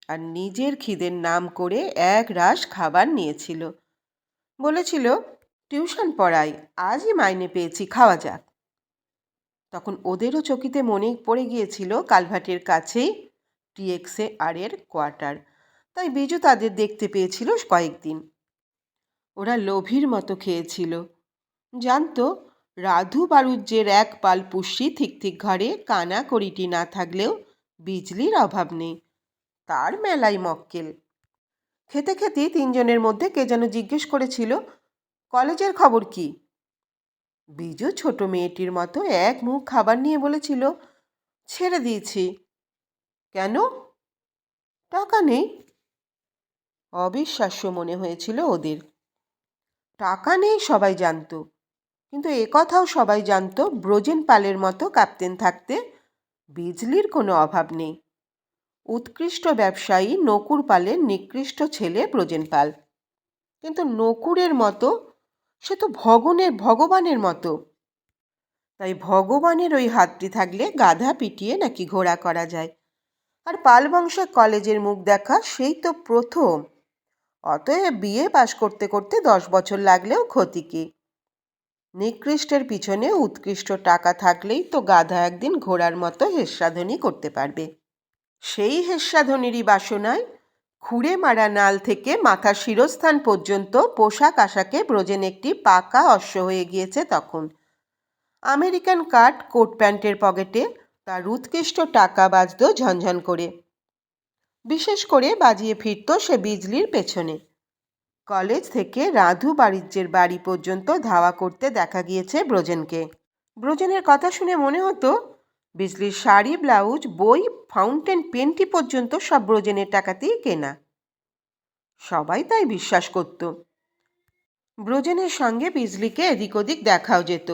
আর নিজের খিদের নাম করে এক রাশ খাবার নিয়েছিল। বলেছিল, টিউশন পড়াই, আজই মাইনে পেয়েছি, খাওয়া যাক। তখন ওদেরও চকিতে মনে পড়ে গিয়েছিল কালভার্টের কাছেই টিএক্সে আর এর কোয়ার্টার। তাই বিজু তাদের দেখতে পেয়েছিল কয়েকদিন। ওরা লোভীর মতো খেয়েছিল। জানতো রাধু বাড়ুজ্যের এক পাল পুষ্যি ঠিক ঠিক ঘরে কানা করিটি না থাকলেও বিজলির অভাব নেই। তার মেলাই মক্কেল। খেতে খেতে তিনজনের মধ্যে কে যেন জিজ্ঞেস করেছিল, কলেজের খবর কি? বিজু ছোট মেয়েটির মতো এক মুখ খাবার নিয়ে বলেছিল, ছেড়ে দিয়েছি। কেন? টাকা নেই। অবিশ্বাস্য মনে হয়েছিল ওদের। টাকা নেই সবাই জানত, কিন্তু একথাও সবাই জানত ব্রজেন পালের মতো ক্যাপ্টেন থাকতে বিজলির কোনো অভাব নেই। উৎকৃষ্ট ব্যবসায়ী নকুর পালের নিকৃষ্ট ছেলে ব্রজেন পাল। কিন্তু নকুরের মতো, সে তো ভগবানের মতো। তাই ভগবানের ওই হাতটি থাকলে গাধা পিটিয়ে নাকি ঘোড়া করা যায়। আর পাল বংশের কলেজের মুখ দেখা সেই তো প্রথম। অতএব বিয়ে পাশ করতে করতে 10 বছর লাগলেও ক্ষতি কি? নিকৃষ্টের পিছনে উৎকৃষ্ট টাকা থাকলেই তো গাধা একদিন ঘোড়ার মতো হেস্যাধ্বনি করতে পারবে। সেই হেস্যাধ্বনিরই বাসনায় খুঁড়ে মারা নাল থেকে মাথার শিরস্থান পর্যন্ত পোশাক আশাকে ব্রজেন একটি পাকা অশ্ব হয়ে গিয়েছে তখন। আমেরিকান কাট কোট প্যান্টের পকেটে তার উৎকৃষ্ট টাকা বাজত ঝনঝন করে। বিশেষ করে বাজিয়ে ফিরত সে বিজলির পেছনে। কলেজ থেকে রাধু বাড়িজ্যের বাড়ি পর্যন্ত ধাওয়া করতে দেখা গিয়েছে ব্রজেনকে। ব্রজেনের কথা শুনে মনে হতো বিজলির শাড়ি, ব্লাউজ, বই, ফাউন্টেন পেনটি পর্যন্ত সব ব্রজেনের টাকাতেই কেনা। সবাই তাই বিশ্বাস করত। ব্রজেনের সঙ্গে বিজলিকে এদিক ওদিক দেখাও যেত।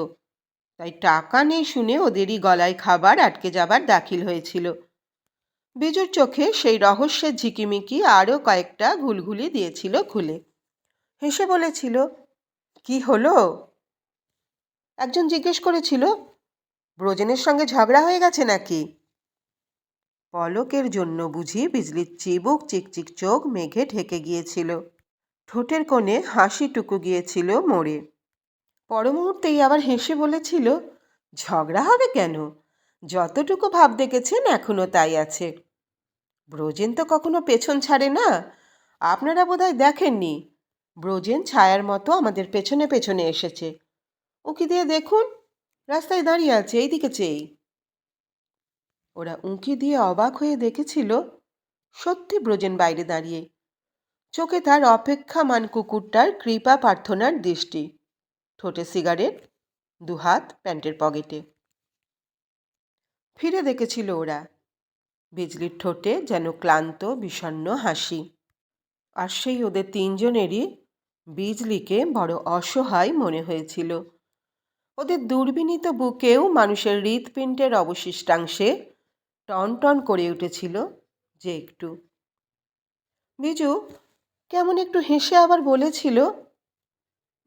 তাই টাকা নেই শুনে ওদেরই গলায় খাবার আটকে যাবার দাখিল হয়েছিল। বিজুর চোখে সেই রহস্যের ঝিকিমিকি আরও কয়েকটা ঘুলঘুলি দিয়েছিল খুলে। হেসে বলেছিল, কি হলো? একজন জিজ্ঞেস করেছিল, ব্রজেনের সঙ্গে ঝগড়া হয়ে গেছে নাকি? পলকের জন্য বুঝি বিজলির চিবুক চিকচিক চোখ মেঘে ঢেকে গিয়েছিল। ঠোঁটের কোণে হাসিটুকু গিয়েছিল মরে। পর মুহূর্তেই আবার হেসে বলেছিল, ঝগড়া হবে কেন? যতটুকু ভাব দেখেছেন এখনো তাই আছে। ব্রজেন তো কখনো পেছন ছাড়ে না। আপনারা বোধহয় দেখেননি, ব্রজেন ছায়ার মতো আমাদের পেছনে পেছনে এসেছে। উঁকি দিয়ে দেখুন, রাস্তায় দাঁড়িয়ে আছে এইদিকে চেয়েই। ওরা উঁকি দিয়ে অবাক হয়ে দেখেছিল, সত্যি ব্রজেন বাইরে দাঁড়িয়ে। চোখে তার অপেক্ষামান কুকুরটার কৃপা প্রার্থনার দৃষ্টি, ঠোঁটে সিগারেট, দুহাত প্যান্টের পকেটে। ফিরে দেখেছিল ওরা, বিজলির ঠোঁটে যেন ক্লান্ত বিষণ্ণ হাসি। আর সেই ওদের তিনজনেরই বিজলিকে বড় অসহায় মনে হয়েছিল। ওদের দুর্বিনীত বুকেও মানুষের হৃৎপিণ্ডের অবশিষ্টাংশে টনটন করে উঠেছিল যে একটু। বিজু কেমন একটু হেসে আবার বলেছিল,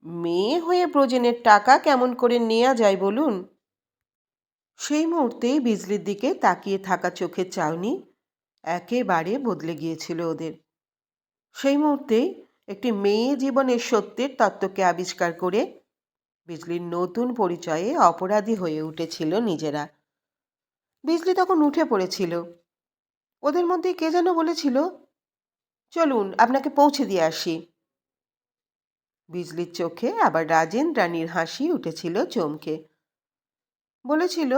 মেয়ে হয়ে ব্রজেনের টাকা কেমন করে নেওয়া যায় বলুন? সেই মুহূর্তেই বিজলির দিকে তাকিয়ে থাকা চোখের চাউনি একেবারে বদলে গিয়েছিল ওদের। সেই মুহূর্তেই একটি মেয়ে জীবনের সত্যের তত্ত্বকে আবিষ্কার করে বিজলির নতুন পরিচয়ে অপরাধী হয়ে উঠেছিল নিজেরা। বিজলি তখন উঠে পড়েছিল। ওদের মধ্যে কে যেন বলেছিল, চলুন আপনাকে পৌঁছে দিয়ে আসি। বিজলির চোখে আবার রাজেন রানীর হাসি উঠেছিল চমকে। বলেছিল,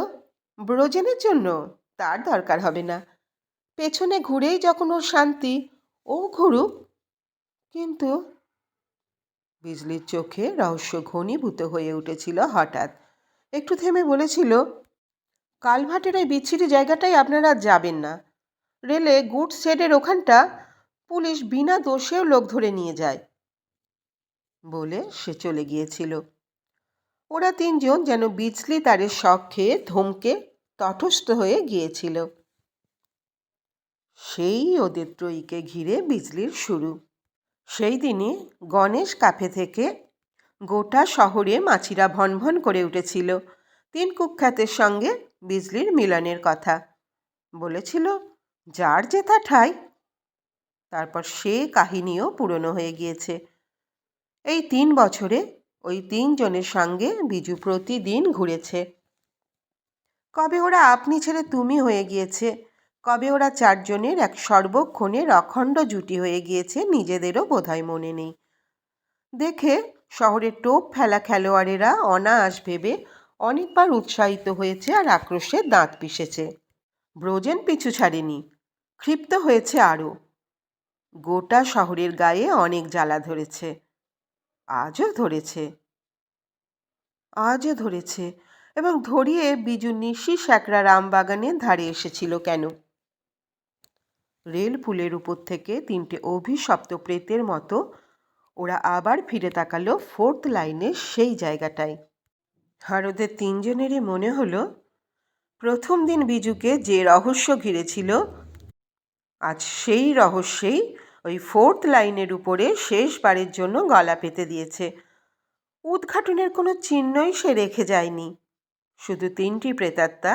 ব্রজেনের জন্য তার দরকার হবে না, পেছনে ঘুরেই যখন ওর শান্তি, ও ঘুরুক। কিন্তু বিজলির চোখে রহস্য ঘনীভূত হয়ে উঠেছিল হঠাৎ। একটু থেমে বলেছিল, কালভার্টের এই বিচ্ছিরি জায়গাটায় আপনারা যাবেন না। রেলে গুডস শেডের ওখানটা পুলিশ বিনা দোষেও লোক ধরে নিয়ে যায়। বলে সে চলে গিয়েছিল। ওরা তিনজন যেন বিজলি তারের শখ খেয়ে ধমকে তটস্থ হয়ে গিয়েছিল। সেই ওদের ত্রয়ীকে ঘিরে বিজলির শুরু। সেই দিনই গণেশ কাফে থেকে গোটা শহরে মাছিরা ভনভন করে উঠেছিল তিন কুখ্যাতের সঙ্গে বিজলির মিলনের কথা। বলেছিল, যার জেতা ঠাই। তারপর সে কাহিনীও পুরনো হয়ে গিয়েছে। এই 3 বছরে ওই 3 জনের সঙ্গে বিজু প্রতিদিন ঘুরেছে। কবে ওরা আপনি ছেড়ে তুমি হয়ে গিয়েছে, কবে ওরা 4 জনের এক সর্বক্ষণের অখণ্ড জুটি হয়ে গিয়েছে নিজেদেরও বোধহয় মনে নেই। দেখে শহরের টোপ ফেলা খেলোয়াড়েরা অনায়াস ভেবে অনেকবার উৎসাহিত হয়েছে আর আক্রোশে দাঁত পিষেছে। ব্রজেন পিছু ছাড়েনি, ক্ষিপ্ত হয়েছে আরও। গোটা শহরের গায়ে অনেক জ্বালা ধরেছে, আজও ধরেছে এবং ধরিয়ে বিজু নিশি স্যাকরা রামবাগানের ধারে এসেছিল কেন? রেল পুলের উপর থেকে 3টে অভিশপ্ত প্রেতের মতো ওরা আবার ফিরে তাকালো 4th লাইনের সেই জায়গাটায়। আর ওদের 3 জনেরই মনে হলো, প্রথম দিন বিজুকে যে রহস্য ঘিরেছিল, আজ সেই রহস্যেই ওই 4th লাইনের উপরে শেষবারের জন্য গলা পেতে দিয়েছে। উদ্ঘাটনের কোনো চিহ্নই সে রেখে যায়নি। শুধু 3টি প্রেতাত্মা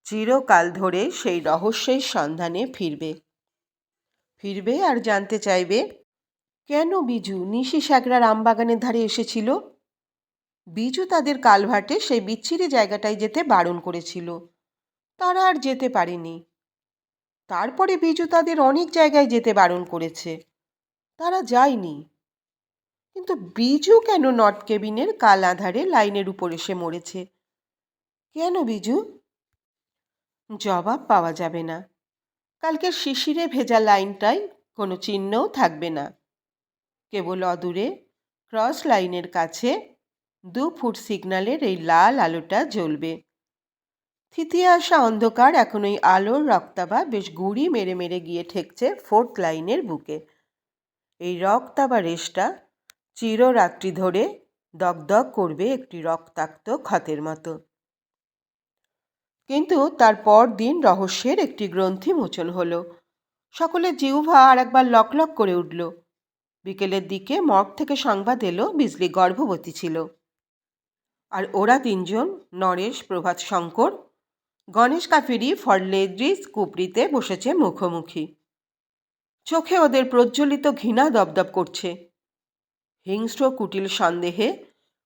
চিরকাল ধরে সেই রহস্যের সন্ধানে ফিরবে আর জানতে চাইবে, কেন বিজু নিশি স্যাকরা রামবাগানের ধারে এসেছিল। বিজু তাদের কালভার্টে সেই বিচ্ছিরি জায়গাটায় যেতে বারণ করেছিল, তারা আর যেতে পারেনি। তারপরে বিজু তাদের অনেক জায়গায় যেতে বারণ করেছে, তারা যায়নি। কিন্তু বিজু কেন নর্থ কেবিনের কাল আধারে লাইনের উপর এসে মরেছে? কেন বিজু? জবাব পাওয়া যাবে না। কালকের শিশিরে ভেজা লাইনটায় কোনো চিহ্নও থাকবে না। কেবল অদূরে ক্রস লাইনের কাছে 2 ফুট সিগন্যালের এই লাল আলোটা জ্বলবে। থিতিয়ে আসা অন্ধকার এখন ওই আলোর রক্তাভা বেশ গুঁড়ি মেরে মেরে গিয়ে ঠেকছে 4th লাইনের বুকে। এই রক্তাভা রেশটা চিররাত্রি ধরে দগদগ করবে একটি রক্তাক্ত ক্ষতের মতো। কিন্তু তার পর দিন রহস্যের একটি গ্রন্থি মোচন হলো। সকলের জিহ্বা আর একবার লকলক করে উঠল। বিকেলের দিকে মর্গ থেকে সংবাদ এলো বিজলি গর্ভবতী ছিল। আর ওরা 3 জন, নরেশ, প্রভাত শঙ্কর, গণেশ কাফেরি ফরলেদ্রিস কুপরিতে বসেছে মুখোমুখি। চোখে ওদের প্রজ্বলিত ঘৃণা দপদপ করছে। হিংস্র কুটিল সন্দেহে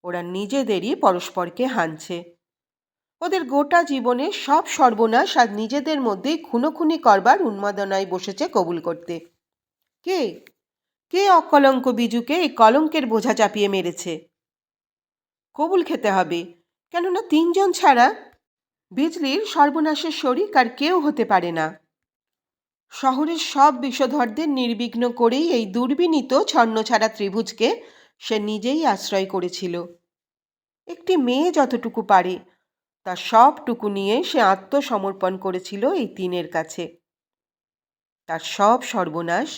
ওরা নিজেদেরই পরস্পরকে হানছে। ওদের গোটা জীবনে সব সর্বনাশ আর নিজেদের মধ্যেই খুনোখুনি করবার উন্মাদনায় বসেছে কবুল করতে। কে কে অকলঙ্ক বিজুকে এই কলঙ্কের বোঝা চাপিয়ে মেরেছে? কবুল খেতে হবে, কেননা তিনজন ছাড়া বিজলির সর্বনাশের শরিক আর কেউ হতে পারে না। শহরের সব বিষধরদের নির্বিঘ্ন করেই এই দুর্বিনীত ছন্নছাড়া ত্রিভুজকে সে নিজেই আশ্রয় করেছিল। একটি মেয়ে যতটুকু পারে তার সবটুকু নিয়ে সে আত্মসমর্পণ করেছিল এই তিনের কাছে। তার সব সর্বনাশ,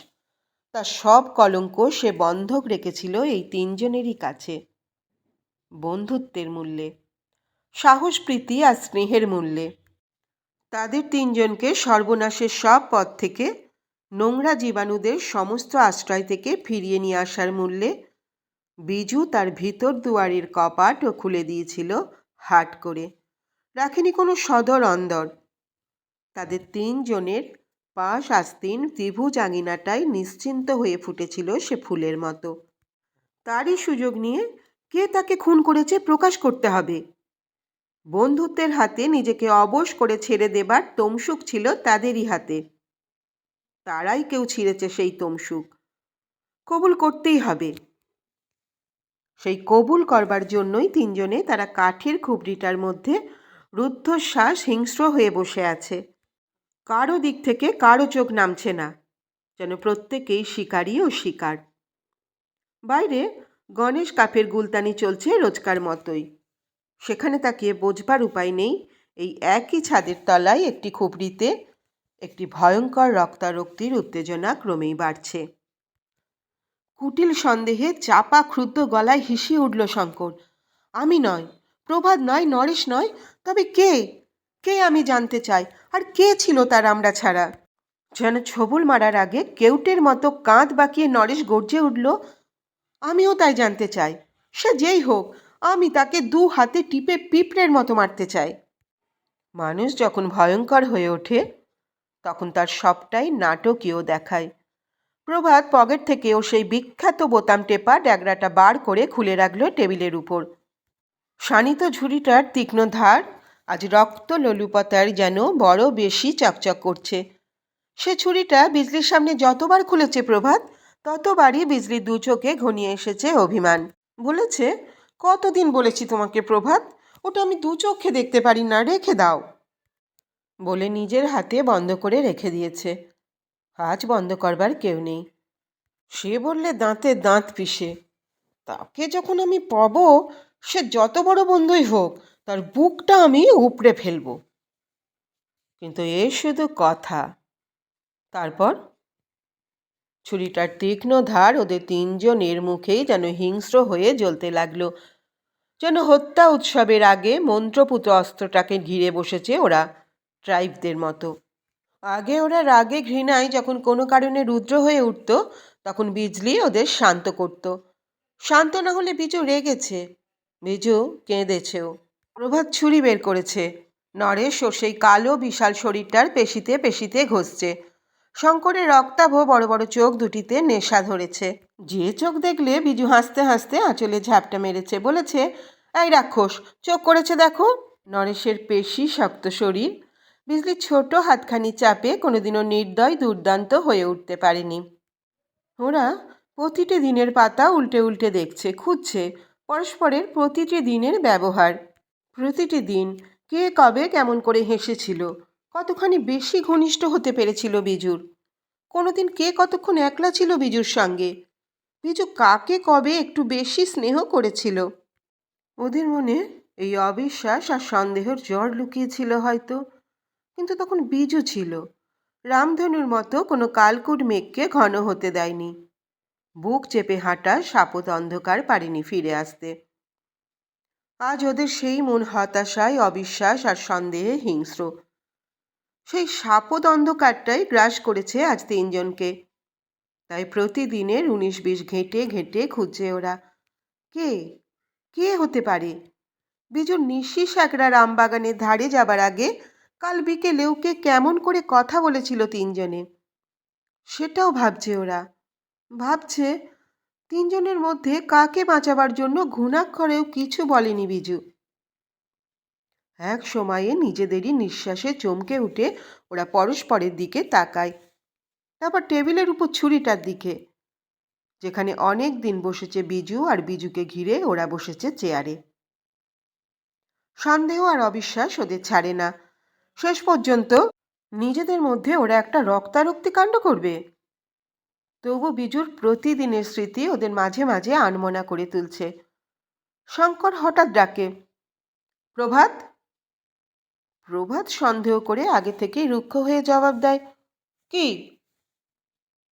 তার সব কলঙ্ক সে বন্ধক রেখেছিল এই তিনজনেরই কাছে। বন্ধুত্বের মূল্যে, সাহস, প্রীতি আর স্নেহের মূল্যে। তাদের তিনজনকে সর্বনাশের সব পথ থেকে, নোংরা জীবাণুদের সমস্ত আশ্রয় থেকে ফিরিয়ে নিয়ে আসার মূল্যে বিজু তার ভিতর দুয়ারের কপাটও খুলে দিয়েছিল হাট করে, রাখেনি কোনো সদর অন্দর। তাদের তিনজনের পাশ আস্তীন ত্রিভুজ আঙিনাটাই নিশ্চিন্ত হয়ে ফুটেছিল সে ফুলের মতো। তারই সুযোগ নিয়ে কে তাকে খুন করেছে প্রকাশ করতে হবে। বন্ধুত্বের হাতে নিজেকে অবশ করে ছেড়ে দেবার তমসুক ছিল তাদেরই হাতে। তারাই কেউ ছিঁড়েছে সেই তমসুক। কবুল করতেই হবে। সেই কবুল করবার জন্যই তিনজনে তারা কাঠের খুবড়িটার মধ্যে রুদ্ধশ্বাস হিংস্র হয়ে বসে আছে। কারো দিক থেকে কারো চোখ নামছে না, যেন প্রত্যেকেই শিকারী ও শিকার। বাইরে গণেশ কাফের গুলতানি চলছে রোজকার মতোই। সেখানে তাকিয়ে বোঝবার উপায় নেই এই একই ছাদের তলায় একটি খুবড়িতে একটি ভয়ঙ্কর রক্তারক্তির উত্তেজনা ক্রমেই বাড়ছে। কুটিল সন্দেহে চাপা ক্ষুদ্র গলায় হিসিয়ে উঠল শঙ্কর। আমি নয়, প্রভাত নয়, নরেশ নয়, তবে কে? কে আমি জানতে চাই। আর কে ছিল তার আমরা ছাড়া? যেন ছবল মারার আগে কেউটের মতো কাঁধ বাঁকিয়ে নরেশ গর্জে উঠল, আমিও তাই জানতে চাই। সে যেই হোক, আমি তাকে দু হাতে টিপে পিঁপড়ের মতো মারতে চাই। মানুষ যখন ভয়ঙ্কর হয়ে ওঠে তখন তার সবটাই নাটকীয় দেখায়। প্রভাত পকেট থেকেও সেই বিখ্যাত বোতাম টেপা ড্যাগরাটা বার করে খুলে রাখল টেবিলের উপর। শানিত ঝুড়িটার তীক্ষ্ণ ধার আজ রক্ত লোলুপতার যেন বড় বেশি চকচক করছে। সে ছুরিটা বিজলির সামনে যতবার খুলেছে প্রভাত, ততবারই বিজলির দু চোখে ঘনিয়ে এসেছে অভিমান। বলেছে, কতদিন বলেছি তোমাকে প্রভাত, ওটা আমি দু চোখে দেখতে পারি না, রেখে দাও। বলে নিজের হাতে বন্ধ করে রেখে দিয়েছে। আজ বন্ধ করবার কেউ নেই। সে বললে দাঁতে দাঁত পিষে, তাকে যখন আমি পাব, সে যত বড় বন্ধুই হোক, তার বুকটা আমি উপড়ে ফেলব। কিন্তু এ শুধু কথা। তারপর ছুরিটার তীক্ষ্ণ ধার ওদের তিনজনের মুখেই যেন হিংস্র হয়ে জ্বলতে লাগলো। যেন হত্যা উৎসবের আগে মন্ত্রপুত অস্ত্রটাকে ঘিরে বসেছে ওরা ট্রাইবদের মতো। আগে ওরা রাগে ঘৃণায় যখন কোনো কারণে রুদ্র হয়ে উঠত, তখন বিজলি ওদের শান্ত করত। শান্ত না হলে বিজু রেগেছে, বিজু কেঁদেছেও। প্রভাত ছুরি বের করেছে। নরেশ ও সেই কালো বিশাল শরীরটার পেশিতে পেশিতে ঘষছে। শঙ্করের রক্তাভ বড় বড় চোখ দুটিতে নেশা ধরেছে। যে চোখ দেখলে বিজু হাসতে হাসতে আঁচলে ঝাপটা মেরেছে, বলেছে, এই রাক্ষস, চোখ করেছে দেখো। নরেশের পেশি শক্ত শরীর বিজলির ছোট হাতখানি চাপে কোনোদিনও নির্দয় দুর্দান্ত হয়ে উঠতে পারেনি। ওরা প্রতিটি দিনের পাতা উল্টে উল্টে দেখছে, খুঁজছে পরস্পরের প্রতিটি দিনের ব্যবহার। প্রতিটি দিন কে কবে কেমন করে হেসেছিল, কতখানি বেশি ঘনিষ্ঠ হতে পেরেছিল বিজুর। কোনোদিন কে কতক্ষণ একলা ছিল বিজুর সঙ্গে, বিজু কাকে কবে একটু বেশি স্নেহ করেছিল। ওদের মনে এই অবিশ্বাস আর সন্দেহের জ্বর লুকিয়েছিল হয়তো, কিন্তু তখন বিজু ছিল। রামধনুর মতো কোনো কালকুট মেঘকে ঘন হতে দেয়নি। বুক চেপে হাঁটা শাপত অন্ধকার পারেনি ফিরে আসতে। আজ ওদের সেই মন হতাশায়, অবিশ্বাস আর সন্দেহে হিংস্র। সেই শাপত অন্ধকারটাই গ্রাস করেছে আজ তিনজনকে। তাই প্রতিদিনের 19-20 ঘেঁটে ঘেঁটে খুঁজছে ওরা, কে কে হতে পারে। বিজুর নিশি শ্যাকরা রামবাগানের ধারে যাবার আগে কাল বিকেলে ওকে কেমন করে কথা বলেছিল তিনজনে, সেটাও ভাবছে ওরা। ভাবছে তিনজনের মধ্যে কাকে বাঁচাবার জন্য ঘুণাক্ষরেও কিছু বলেনি বিজু। এক সময়ে নিজেদেরই নিঃশ্বাসে চমকে উঠে ওরা পরস্পরের দিকে তাকায়, তারপর টেবিলের উপর ছুরিটার দিকে, যেখানে অনেক দিন বসেছে বিজু, আর বিজুকে ঘিরে ওরা বসেছে চেয়ারে। সন্দেহ আর অবিশ্বাস ওদের ছাড়ে না। শেষ পর্যন্ত নিজেদের মধ্যে ওরা একটা রক্তারক্তি কাণ্ড করবে। তবু বিজুর প্রতিদিনের স্মৃতি ওদের মাঝে মাঝে আনমনা করে তুলছে। শঙ্কর হঠাৎ ডাকে, প্রভাত। প্রভাত সন্দেহ করে আগে থেকেই রুক্ষ হয়ে জবাব দেয়, কি?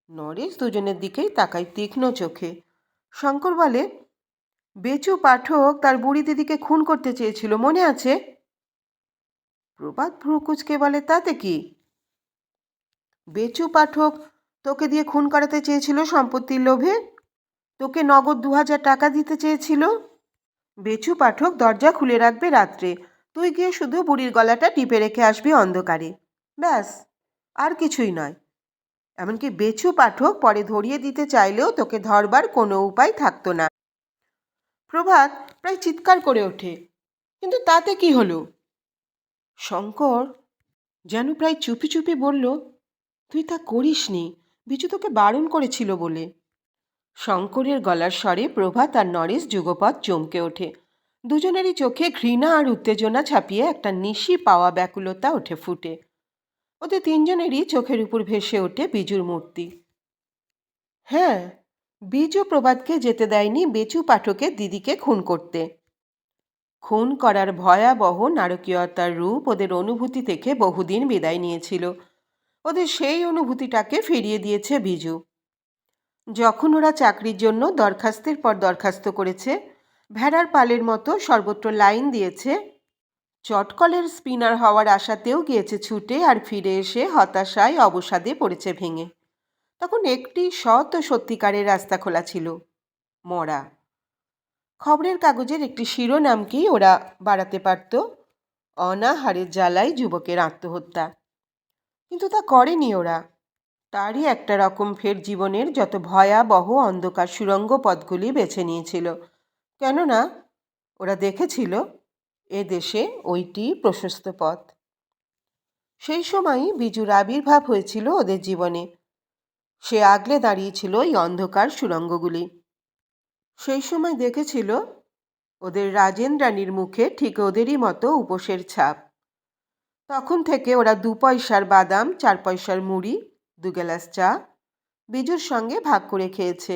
নরেশ দুজনের দিকেই তাকায় তীক্ষ্ণ চোখে। শঙ্কর বলে, বেচু পাঠক তার বুড়ি দিদিকে খুন করতে চেয়েছিল, মনে আছে? প্রভাত ভ্রু কুঁচকে বলে, তাতে কি? বেচু পাঠক তোকে দিয়ে খুন করাতে চেয়েছিল সম্পত্তির লোভে। তোকে নগদ 2000 টাকা দিতে চেয়েছিল। বেচু পাঠক দরজা খুলে রাখবে রাত্রে, তুই গিয়ে শুধু বুড়ির গলাটা টিপে রেখে আসবি অন্ধকারে, ব্যাস, আর কিছুই নয়। এমনকি বেচু পাঠক পরে ধরিয়ে দিতে চাইলেও তোকে ধরবার কোনো উপায় থাকতো না। প্রভাত প্রায় চিৎকার করে ওঠে, কিন্তু তাতে কি হলো? শঙ্কর যেন প্রায় চুপি চুপি বলল, তুই তা করিসনি, বিচু তোকে বারণ করেছিল বলে। শঙ্করের গলার স্বরে প্রভাত আর নরেশ যুগপৎ চমকে ওঠে। দুজনেরই চোখে ঘৃণা আর উত্তেজনা ছাপিয়ে একটা নিশি পাওয়া ব্যাকুলতা ওঠে ফুটে। ওদের তিনজনেরই চোখের উপর ভেসে ওঠে বিজুর মূর্তি। হ্যাঁ, বিজু প্রভাতকে যেতে দেয়নি বেচু পাঠকের দিদিকে খুন করতে। খুন করার ভয়াবহ নারকীয়তার রূপ ওদের অনুভূতি থেকে বহুদিন বিদায় নিয়েছিল। ওদের সেই অনুভূতিটাকে ফিরিয়ে দিয়েছে বিজু। যখন ওরা চাকরির জন্য দরখাস্তের পর দরখাস্ত করেছে, ভেড়ার পালের মতো সর্বত্র লাইন দিয়েছে, চটকলের স্পিনার হওয়ার আশাতেও গিয়েছে ছুটে, আর ফিরে এসে হতাশায় অবসাদে পড়েছে ভেঙে, তখন একটি সৎ ও সত্যিকারের রাস্তা খোলা ছিল, মরা। খবরের কাগজের একটি শিরোনামকেই ওরা বাড়াতে পারত, অনাহারের জ্বালায় যুবকের আত্মহত্যা। কিন্তু তা করেনি ওরা। তারই একটা রকম ফের জীবনের যত ভয়াবহ অন্ধকার সুড়ঙ্গ পথগুলি বেছে নিয়েছিল, কেননা ওরা দেখেছিল এ দেশে ওইটি প্রশস্ত পথ। সেই সময়ই বিজুর আবির্ভাব হয়েছিল ওদের জীবনে। সে আগলে দাঁড়িয়েছিল এই অন্ধকার সুড়ঙ্গগুলি। সেই সময় দেখেছিল ওদের রাজেন্দ্রাণীর মুখে ঠিক ওদেরই মতো উপোসের ছাপ। তখন থেকে ওরা 2 পয়সার বাদাম, 4 পয়সার মুড়ি, 2 গ্লাস চা বিজুর সঙ্গে ভাগ করে খেয়েছে।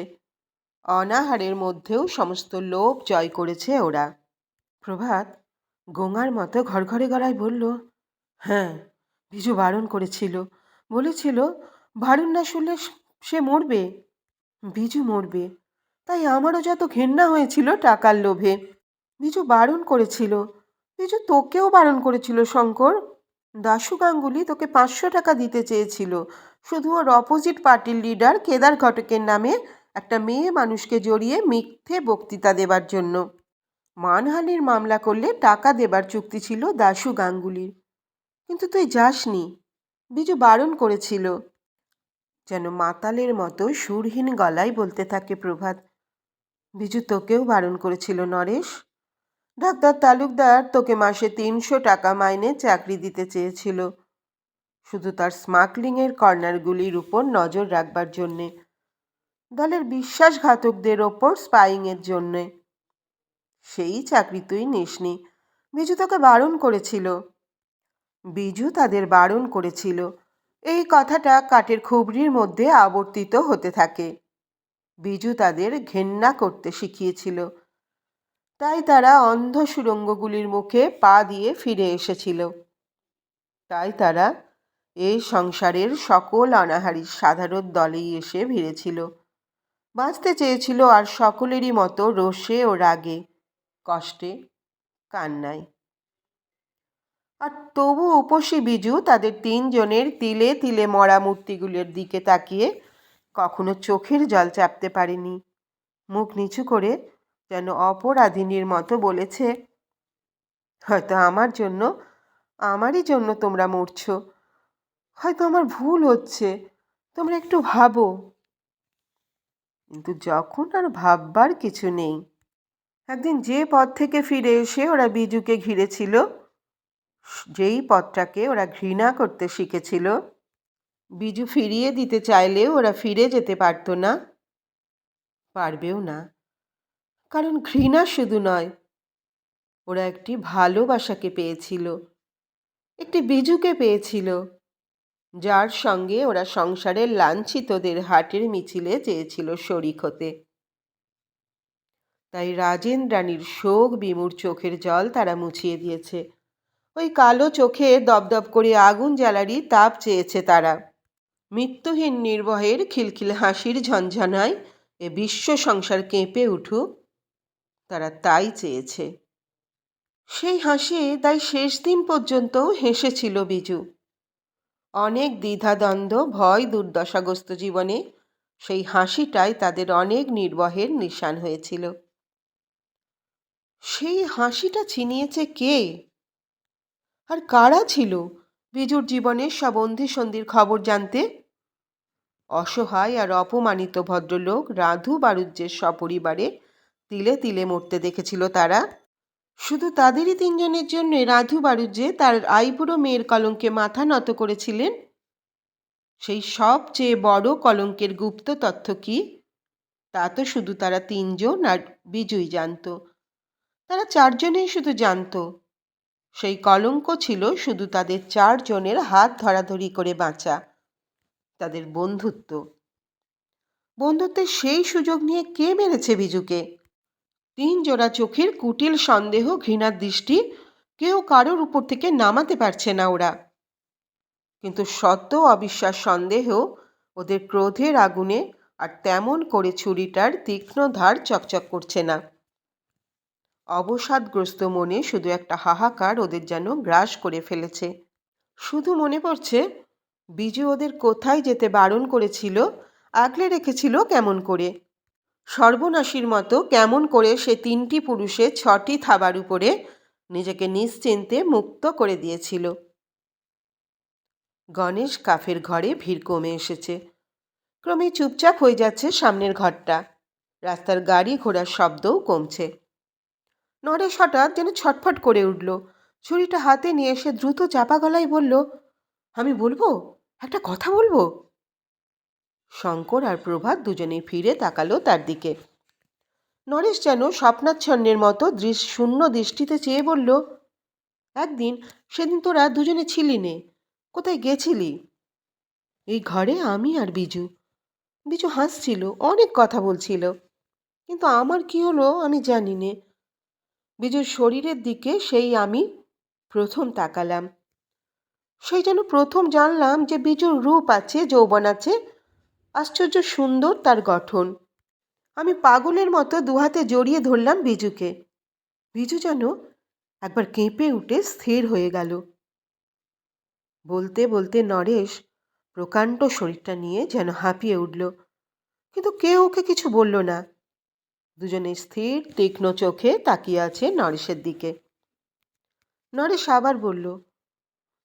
অনাহারের মধ্যেও সমস্ত লোভ জয় করেছে ওরা। প্রভাত গোঙার মতো ঘড়ঘড়ে গলায় বলল, হ্যাঁ, বিজু বারণ করেছিল, বলেছিল বারণ না শুনলে সে মরবে, বিজু মরবে। তাই আমারও যত ঘেন্না হয়েছিল টাকার লোভে। বিজু বারণ করেছিল, বিজু তোকেও বারণ করেছিল শঙ্কর। দাশু গাঙ্গুলি তোকে 500 টাকা দিতে চেয়েছিল, শুধু ওর অপোজিট পার্টির লিডার কেদার ঘটকের নামে একটা মেয়ে মানুষকে জড়িয়ে মিথ্যে বক্তৃতা দেবার জন্য। মানহানির মামলা করলে টাকা দেবার চুক্তি ছিল দাশু গাঙ্গুলির, কিন্তু তুই যাসনি, বিজু বারণ করেছিল। যেন মাতালের মতো সুরহীন গলায় বলতে থাকে প্রভাত, বিজু তোকেও বারণ করেছিল নরেশ। ডাক্তার তালুকদার তোকে মাসে 300 টাকা মাইনে চাকরি দিতে চেয়েছিল, শুধু তার স্মাগলিংয়ের কর্নারগুলির উপর নজর রাখবার জন্যে, দলের বিশ্বাসঘাতকদের ওপর স্পাইংয়ের জন্যে। সেই চাকরি তুই নিসনি, বিজু তোকে বারণ করেছিল। বিজু তাদের বারণ করেছিল, এই কথাটা কাঠের খুবরির মধ্যে আবর্তিত হতে থাকে। বিজু তাদের ঘেন্না করতে শিখিয়েছিল, তাই তারা অন্ধ সুড়ঙ্গগুলির মুখে পা দিয়ে ফিরে এসেছিল। তাই তারা এই সংসারের সকল অনাহারীর সাধারণ দলেই এসে ভিড়েছিল, বাঁচতে চেয়েছিল আর সকলেরই মতো রোষে ও রাগে, কষ্টে, কান্নায়। আর তবু উপসী বিজু তাদের 3 জনের তিলে তিলে মরা মূর্তিগুলোর দিকে তাকিয়ে কখনো চোখের জল চাপতে পারেনি। মুখ নিচু করে যেন অপরাধিনীর মতো বলেছে, হয়তো আমারই জন্য তোমরা মরছ, হয়তো আমার ভুল হচ্ছে, তোমরা একটু ভাবো। কিন্তু যখন আর ভাববার কিছু নেই। একদিন যে পথ থেকে ফিরে এসে ওরা বিজুকে ঘিরেছিল, যেই পথটাকে ওরা ঘৃণা করতে শিখেছিল, বিজু ফিরিয়ে দিতে চাইলেও ওরা ফিরে যেতে পারতো না, পারবেও না। কারণ ঘৃণা শুধু নয়, ওরা একটি ভালোবাসাকে পেয়েছিল, একটি বিজুকে পেয়েছিল, যার সঙ্গে ওরা সংসারের লাঞ্ছিতদের হাটের মিছিলে চেয়েছিল শরিক হতে। তাই রাজেন রানীর শোক বিমূঢ় চোখের জল তারা মুছিয়ে দিয়েছে। ওই কালো চোখে দপদপ করে আগুন জ্বালারই তাপ চেয়েছে তারা। মৃত্যুহীন নির্বহের খিলখিল হাসির ঝঞ্ঝনায় এ বিশ্ব সংসার কেঁপে উঠুক, তারা তাই চেয়েছে। সেই হাসি তাই শেষ দিন পর্যন্তও হেসেছিল বিজু। অনেক দ্বিধাদ্বন্দ্ব, ভয়, দুর্দশাগ্রস্ত জীবনে সেই হাসিটাই তাদের অনেক নির্বহের নিশান হয়েছিল। সেই হাসিটা ছিনিয়েছে কে? আর কারা ছিল বিজুর জীবনের সব অন্ধিসন্ধির খবর জানতে? অসহায় আর অপমানিত ভদ্রলোক রাধু বাড়ুজ্যের সপরিবারে তিলে তিলে মরতে দেখেছিল তারা। শুধু তাদেরই তিনজনের জন্য রাধু বাড়ুজ্যে তার আইবুড়ো মেয়ের কলঙ্কে মাথা নত করেছিলেন। সেই সবচেয়ে বড় কলঙ্কের গুপ্ত তথ্য কি, তা তো শুধু তারা তিনজন আর বিজুই জানত। তারা চারজনেই শুধু জানত। সেই কলঙ্ক ছিল শুধু তাদের চারজনের হাত ধরাধরি করে বাঁচা, তাদের বন্ধুত্ব। বন্ধুত্বের সেই সুযোগ নিয়ে কে মেরেছে বিজুকে? তিন জোড়া চোখের কুটিল সন্দেহ, ঘৃণার দৃষ্টি কেউ কারোর উপর থেকে নামাতে পারছে না ওরা। কিন্তু সদ্য অবিশ্বাস সন্দেহ ওদের ক্রোধের আগুনে আর তেমন করে ছুরিটার তীক্ষ্ণ ধার চকচক করছে না। অবসাদগ্রস্ত মনে শুধু একটা হাহাকার ওদের যেন গ্রাস করে ফেলেছে। শুধু মনে পড়ছে বিজু ওদের কোথায় যেতে বারণ করেছিল, আগলে রেখেছিল কেমন করে। সর্বনাশীর মতো কেমন করে সে তিনটি পুরুষে ছটি থাবার উপরে নিজেকে নিশ্চিন্তে মুক্ত করে দিয়েছিল। গণেশ কাফের ঘরে ভিড় কমে এসেছে। ক্রমেই চুপচাপ হয়ে যাচ্ছে সামনের ঘরটা। রাস্তার গাড়ি ঘোড়ার শব্দও কমছে। নরেশ হঠাৎ যেন ছটফট করে উঠল। ছুরিটা হাতে নিয়ে এসে দ্রুত চাপা গলায় বলল, আমি বলবো, একটা কথা বলবো। শঙ্কর আর প্রভাত দুজনেই ফিরে তাকালো তার দিকে। নরেশ যেন স্বপ্নাচ্ছন্নের মতো শূন্য দৃষ্টিতে চেয়ে বলল, একদিন সেদিন তোরা দুজনে ছিলি নে, কোথায় গেছিলি? এই ঘরে আমি আর বিজু। বিজু হাসছিল, অনেক কথা বলছিল, কিন্তু আমার কি হলো আমি জানি নে। বিজুর শরীরের দিকে সেই আমি প্রথম তাকালাম। সেই যেন প্রথম জানলাম যে বিজুর রূপ আছে, যৌবন আছে, আশ্চর্য সুন্দর তার গঠন। আমি পাগলের মতো দুহাতে জড়িয়ে ধরলাম বিজুকে। বিজু যেন একবার কেঁপে উঠে স্থির হয়ে গেল। বলতে বলতে নরেশ প্রকাণ্ড শরীরটা নিয়ে যেন হাঁপিয়ে উঠল, কিন্তু কেউ ওকে কিছু বলল না। দুজনে স্থির তীক্ষ্ণ চোখে তাকিয়ে আছে নরেশের দিকে। নরেশ আবার বলল,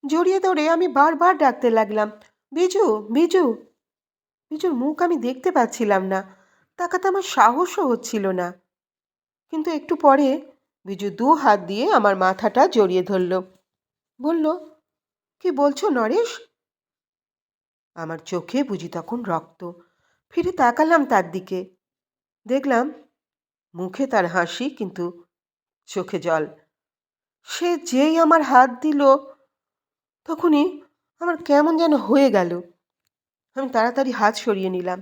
জড়িয়ে ধরে আমি বারবার ডাকতে লাগলাম, বিজু বিজু। বিজুর মুখ আমি দেখতে পাচ্ছিলাম না, তাকাতে আমার সাহসও হচ্ছিল না। কিন্তু একটু পরে বিজু দু হাত দিয়ে আমার মাথাটা জড়িয়ে ধরল। বলল, কি বলছো নরেশ? আমার চোখে বুঝি তখন রক্ত। ফিরে তাকালাম তার দিকে। দেখলাম মুখে তার হাসি, কিন্তু চোখে জল। সে যেই আমার হাত দিল, তখনই আমার কেমন যেন হয়ে গেল। আমি তাড়াতাড়ি হাত সরিয়ে নিলাম।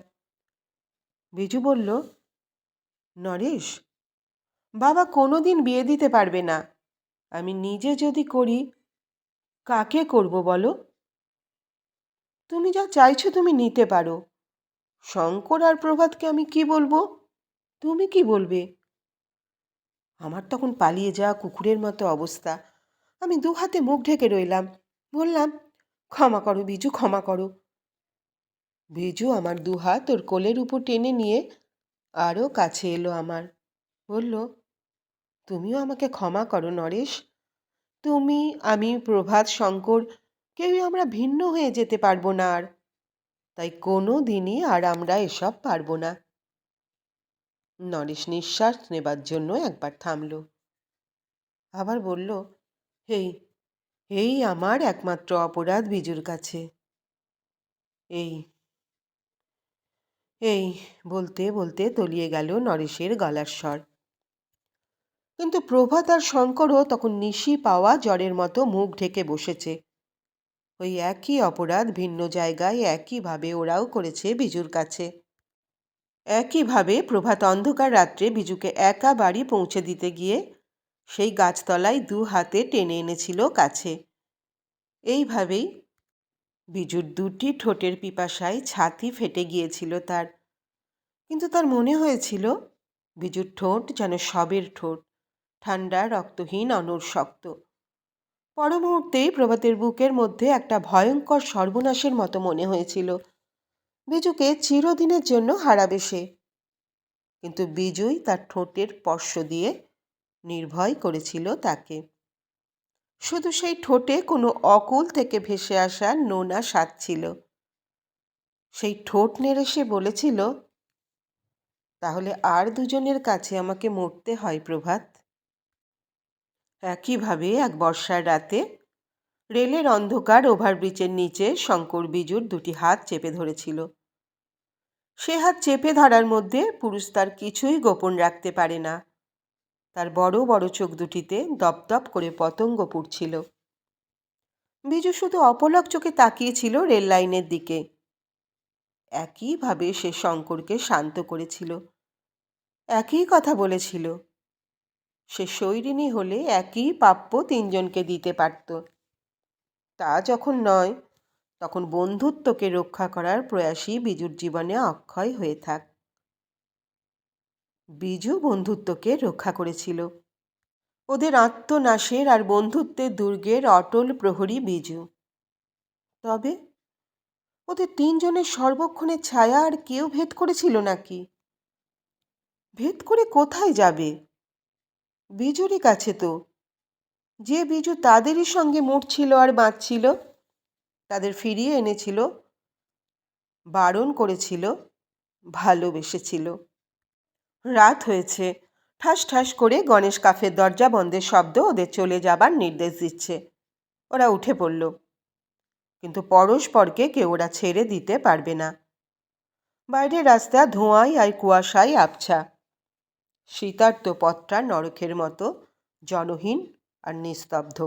বিজু বলল, নরেশ, বাবা কোনো দিন বিয়ে দিতে পারবে না। আমি নিজে যদি করি, কাকে করব বলো? তুমি যা চাইছো তুমি নিতে পারো। শঙ্কর আর প্রভাতকে আমি কি বলবো? তুমি কি বলবে? আমার তখন পালিয়ে যাওয়া কুকুরের মতো অবস্থা। আমি দু হাতে মুখ ঢেকে রইলাম। বললাম, ক্ষমা করো বিজু, ক্ষমা করো। বিজু আমার দু হাত ওর কোলের উপর টেনে নিয়ে আরও কাছে এলো আমার। বলল, তুমিও আমাকে ক্ষমা করো নরেশ। তুমি, আমি, প্রভাত, শঙ্কর কেউই আমরা ভিন্ন হয়ে যেতে পারবো না আর। তাই কোনো দিনই আর আমরা এসব পারবো না। নরেশ নিঃশ্বাস নেবার জন্য একবার থামল, আবার বলল, এই এই আমার একমাত্র অপরাধ বিজুর কাছে। এই এই বলতে বলতে তলিয়ে গেল নরেশের গলার স্বর। কিন্তু প্রভাত আর শঙ্করও তখন নিশি পাওয়া জ্বরের মতো মুখ ঢেকে বসেছে। ওই একই অপরাধ ভিন্ন জায়গায় একইভাবে ওরাও করেছে বিজুর কাছে। একইভাবে প্রভাত অন্ধকার রাত্রে বিজুকে একা বাড়ি পৌঁছে দিতে গিয়ে সেই গাছতলায় 2 হাতে টেনে এনেছিল কাছে। এইভাবেই বিজুর 2টি ঠোঁটের পিপাসায় ছাতি ফেটে গিয়েছিল তার। কিন্তু তার মনে হয়েছিল বিজুর ঠোঁট যেন শবের ঠোঁট, ঠান্ডা, রক্তহীন, অনড়, শক্ত। পর মুহূর্তেই প্রভাতের বুকের মধ্যে একটা ভয়ঙ্কর সর্বনাশের মতো মনে হয়েছিল। বিজুকে চিরদিনের জন্য হারাবে সে। কিন্তু বিজুই তার ঠোঁটের স্পর্শ দিয়ে নির্ভয় করেছিল তাকে। শুধু সেই ঠোঁটে কোনো অকুল থেকে ভেসে আসা নোনা স্বাদ ছিল। সেই ঠোঁট নেড়ে সে বলেছিল, তাহলে আর দুজনের কাছে আমাকে মরতে হয় প্রভাত। একইভাবে এক বর্ষার রাতে রেলের অন্ধকার ওভারব্রিজের নিচে শঙ্কর বিজুর 2টি হাত চেপে ধরেছিল। সে হাত চেপে ধরার মধ্যে পুরুষ তার কিছুই গোপন রাখতে পারে না। তার বড় বড় চোখ দুটিতে দপদপ করে পতঙ্গ পুড়ছিল। বিজু শুধু অপলক চোখে তাকিয়েছিল রেল লাইনের দিকে। একইভাবে সে শঙ্করকে শান্ত করেছিল, একই কথা বলেছিল। সে শৈরিনী হলে একই প্রাপ্য 3জনকে দিতে পারত। তা যখন নয়, তখন বন্ধুত্বকে রক্ষা করার প্রয়াসই বিজুর জীবনে অক্ষয় হয়ে থাক। বিজু বন্ধুত্বকে রক্ষা করেছিল। ওদের আত্মনাশের আর বন্ধুত্বের দুর্গের অটল প্রহরী বিজু। তবে ওদের 3জনের সর্বক্ষণের ছায়া আর কেউ ভেদ করেছিল নাকি? ভেদ করে কোথায় যাবে? বিজুরই কাছে তো। যে বিজু তাদেরই সঙ্গে মরছিল আর বাঁচছিল, তাদের ফিরিয়ে এনেছিল, বারণ করেছিল, ভালোবেসেছিল। রাত হয়েছে। ঠাস ঠাস করে গণেশ কাফের দরজা বন্ধের শব্দ ওদের চলে যাবার নির্দেশ দিচ্ছে। ওরা উঠে পড়ল। কিন্তু পরস্পরকে কেউ ওরা ছেড়ে দিতে পারবে না। বাইরের রাস্তা ধোঁয়ায় আর কুয়াশায় আবছা। শীতার্ত পথটা নরকের মতো জনহীন আর নিস্তব্ধ।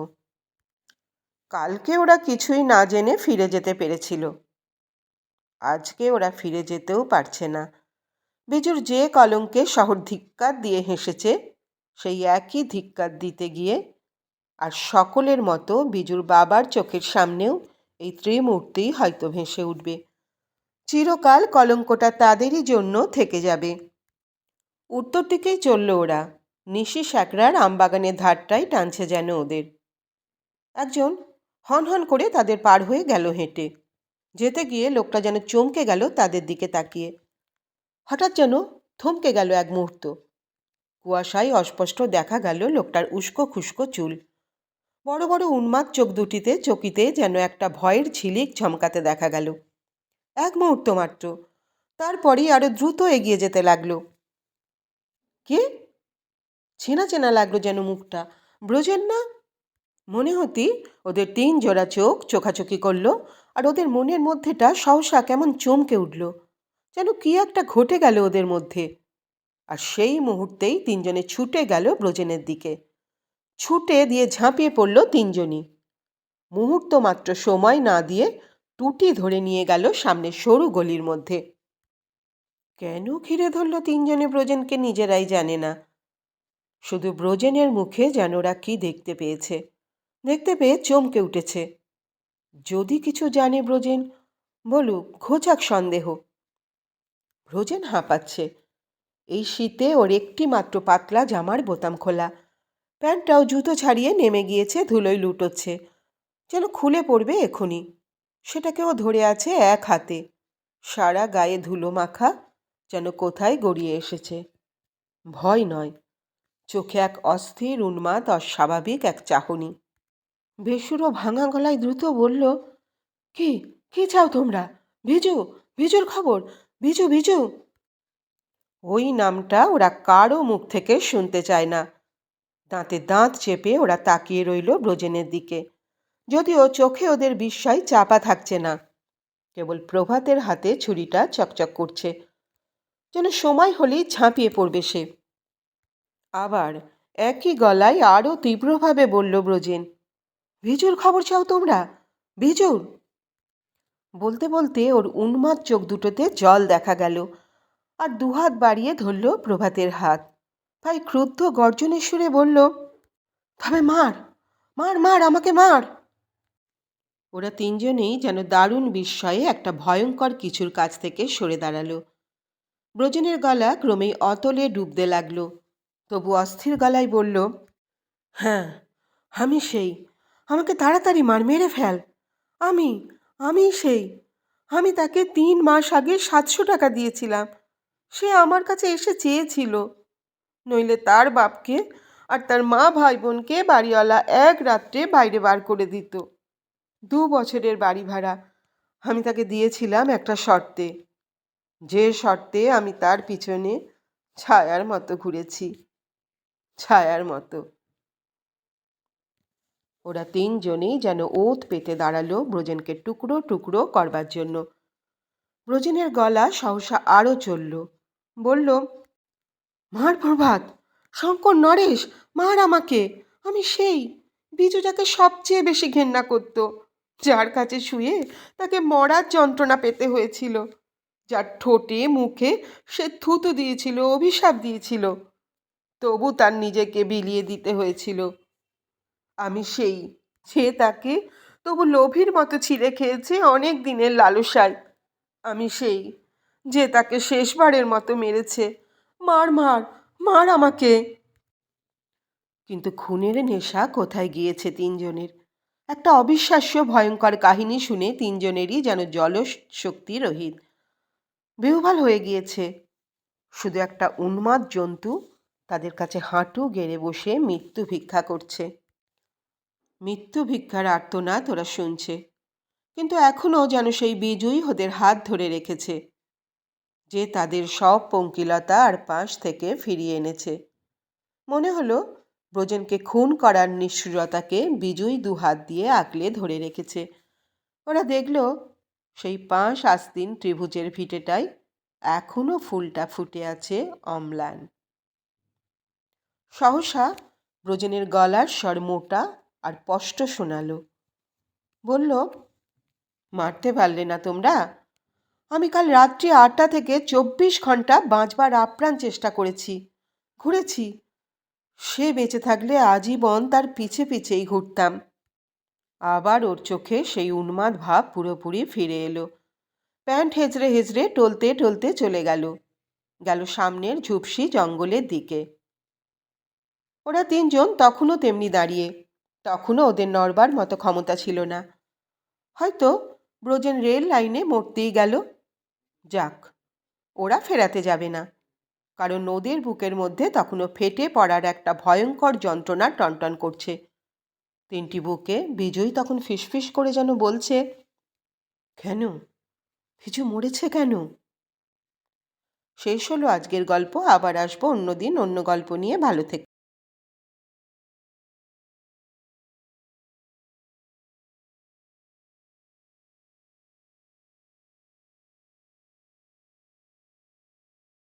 কালকে ওরা কিছুই না জেনে ফিরে যেতে পেরেছিল। আজকে ওরা ফিরে যেতেও পারছে না। বিজুর যে কলঙ্কে শহর ধিক্কার দিয়ে হেসেছে, সেই একই ধিক্কার দিতে গিয়ে আর সকলের মতো বিজুর বাবার চোখের সামনেও এই ত্রিমূর্তি হয়তো ভেসে উঠবে। চিরকাল কলঙ্কটা তাদেরই জন্য থেকে যাবে। উত্তর দিকেই চলল ওরা। নিশি স্যাকরার আমবাগানের ধারটাই টানছে যেন ওদের। একজন হনহন করে তাদের পার হয়ে গেল হেঁটে। যেতে গিয়ে লোকটা যেন চমকে গেল তাদের দিকে তাকিয়ে। হঠাৎ যেন থমকে গেল এক মুহূর্ত। কুয়াশায় অস্পষ্ট দেখা গেল লোকটার উস্কো খুস্কো চুল। বড় বড় উন্মাদ চোখ দুটিতে চকিতে যেন একটা ভয়ের ঝিলিক ঝমকাতে দেখা গেল। এক মুহূর্ত মাত্র। তারপরেই আরো দ্রুত এগিয়ে যেতে লাগলো। কে? চেনা চেনা লাগলো যেন মুখটা। ব্রজেন না? মনে হতেই ওদের 3 জোড়া চোখ চোখাচোখি করল, আর ওদের মনের মধ্যেটা সহসা কেমন চমকে উঠল, যেন কি একটা ঘটে গেল ওদের মধ্যে। আর সেই মুহূর্তেই 3জনে ছুটে গেল ব্রজেনের দিকে। ছুটে দিয়ে ঝাঁপিয়ে পড়ল 3জনই। মুহূর্ত মাত্র সময় না দিয়ে টুটি ধরে নিয়ে গেল সামনের সরু গলির মধ্যে। কেন ঘিরে ধরল 3জনে ব্রজেনকে নিজেরাই জানে না। শুধু ব্রজেনের মুখে যেন ওরা কি দেখতে পেয়েছে। দেখতে পেয়ে চমকে উঠেছে। যদি কিছু জানে ব্রজেন, বলুক, ঘোচাক সন্দেহ। ব্রজেন হাঁপাচ্ছে। এই শীতে ওর একটি মাত্র পাতলা জামার বোতাম খোলা। প্যান্টটাও জুতো ছাড়িয়ে নেমে গিয়েছে, ধুলোয় লুটোচ্ছে, যেন খুলে পড়বে এখনই। সেটাকেও ধরে আছে এক হাতে। সারা গায়ে ধুলো মাখা, যেন কোথায় গড়িয়ে এসেছে। ভয় নয়, চোখে এক অস্থির, উন্মাদ, অস্বাভাবিক এক চাহনি। বেসুরো ভাঙা গলায় দ্রুত বলল, কি কি চাও তোমরা? বিজু, বিজুর খবর, বিজু, বিজু। ওই নামটা ওরা কারও মুখ থেকে শুনতে চায় না। দাঁতে দাঁত চেপে ওরা তাকিয়ে রইল ব্রজেনের দিকে, যদিও চোখে ওদের বিস্ময় চাপা থাকছে না। কেবল প্রভাতের হাতে ছুরিটা চকচক করছে, যেন সময় হলেই ঝাঁপিয়ে পড়বে সে। আবার একই গলায় আরও তীব্রভাবে বলল ব্রজেন, ভিজুর খবর চাও তোমরা? ভিজুর? বলতে বলতে ওর উন্মাদ চোখ দুটোতে জল দেখা গেল, আর দুহাত বাড়িয়ে ধরল প্রভাতের হাত। ভাই ক্রুদ্ধ গর্জনের সুরে বলল, তবে মার, মার, মার, আমাকে মার। ওরা তিনজনেই যেন দারুণ বিস্ময়ে একটা ভয়ঙ্কর কিছুর কাছ থেকে সরে দাঁড়ালো। ব্রজেনের গলা ক্রমেই অতলে ডুবতে লাগলো, তবু অস্থির গলায় বলল, হ্যাঁ, আমি সেই। আমাকে তাড়াতাড়ি মার, মেরে ফেল। আমি আমি সেই। আমি তাকে 3 মাস আগে 700 টাকা দিয়েছিলাম। সে আমার কাছে এসে চেয়েছিল, নইলে তার বাপকে আর তার মা ভাই বোনকে বাড়িওয়ালা এক রাত্রে বাইরে বার করে দিত। 2 বছরের বাড়ি ভাড়া আমি তাকে দিয়েছিলাম একটা শর্তে, যে শর্তে আমি তার পিছনে ছায়ার মতো ঘুরেছি, ছায়ার মতো। ওরা তিনজনেই যেন ওত পেতে দাঁড়ালো ব্রজেনকে টুকরো টুকরো করবার জন্য। ব্রজেনের গলা সহসা আরও চলল, বলল, মার প্রভাত, শঙ্কর, নরেশ, মার আমাকে। আমি সেই বিজু যাকে সবচেয়ে বেশি ঘেন্না করত, যার কাছে শুয়ে তাকে মরার যন্ত্রণা পেতে হয়েছিল, যার ঠোঁটে মুখে সে থুতু দিয়েছিল, অভিশাপ দিয়েছিল, তবু তার নিজেকে বিলিয়ে দিতে হয়েছিল। আমি সেই, যে তাকে তবু লোভীর মতো ছিঁড়ে খেয়েছে অনেক দিনের লালসায়। আমি সেই, যে তাকে শেষবারের মতো মেরেছে। মার, মার, মার আমাকে। কিন্তু খুনের নেশা কোথায় গিয়েছে তিনজনের? একটা অবিশ্বাস্য ভয়ঙ্কর কাহিনী শুনে তিনজনেরই যেন জলশক্তি রহিত, বেহুবাল হয়ে গিয়েছে। শুধু একটা উন্মাদ জন্তু তাদের কাছে হাঁটু গেড়ে বসে মৃত্যু ভিক্ষা করছে। মৃত্যু ভিক্ষার আর্তনাদ ওরা শুনছে, কিন্তু এখনও যেন সেই বিজয়ী ওদের হাত ধরে রেখেছে, যে তাদের সব পঙ্কিলতা আর পাশ থেকে ফিরিয়ে এনেছে। মনে হলো ব্রজেনকে খুন করার নিষ্ঠুরতাকে বিজয়ী 2 হাত দিয়ে আঁকলে ধরে রেখেছে। ওরা দেখল সেই 5 আস্তিন ত্রিভুজের ভিটেটায় এখনও ফুলটা ফুটে আছে অম্লান। সহসা ব্রজেনের গলার স্বর মোটা আর স্পষ্ট শোনালো, বলল, মারতে পারলে না তোমরা? আমি কাল রাত্রি 8টা থেকে 24 ঘন্টা বাঁচবার আপ্রাণ চেষ্টা করেছি, ঘুরেছি। সে বেঁচে থাকলে আজীবন তার পিছে পিছেই ঘুরতাম। আবার ওর চোখে সেই উন্মাদ ভাব পুরোপুরি ফিরে এলো। প্যান্ট হেজড়ে হেজড়ে টলতে টলতে চলে গেল সামনের ঝুপসি জঙ্গলের দিকে। ওরা তিনজন তখনও তেমনি দাঁড়িয়ে, তখনও ওদের নড়বার মতো ক্ষমতা ছিল না। হয়তো ব্রজেন রেল লাইনে মরতেই গেল। যাক, ওরা ফেরাতে যাবে না, কারণ ওদের বুকের মধ্যে তখনও ফেটে পড়ার একটা ভয়ঙ্কর যন্ত্রণা টনটন করছে। 3টি বুকে বিজয়ী তখন ফিসফিস করে যেন বলছে, কেন কিছু মরেছে কেন? শেষ হলো আজকের গল্প। আবার আসবো অন্যদিন অন্য গল্প নিয়ে। ভালো থেকো।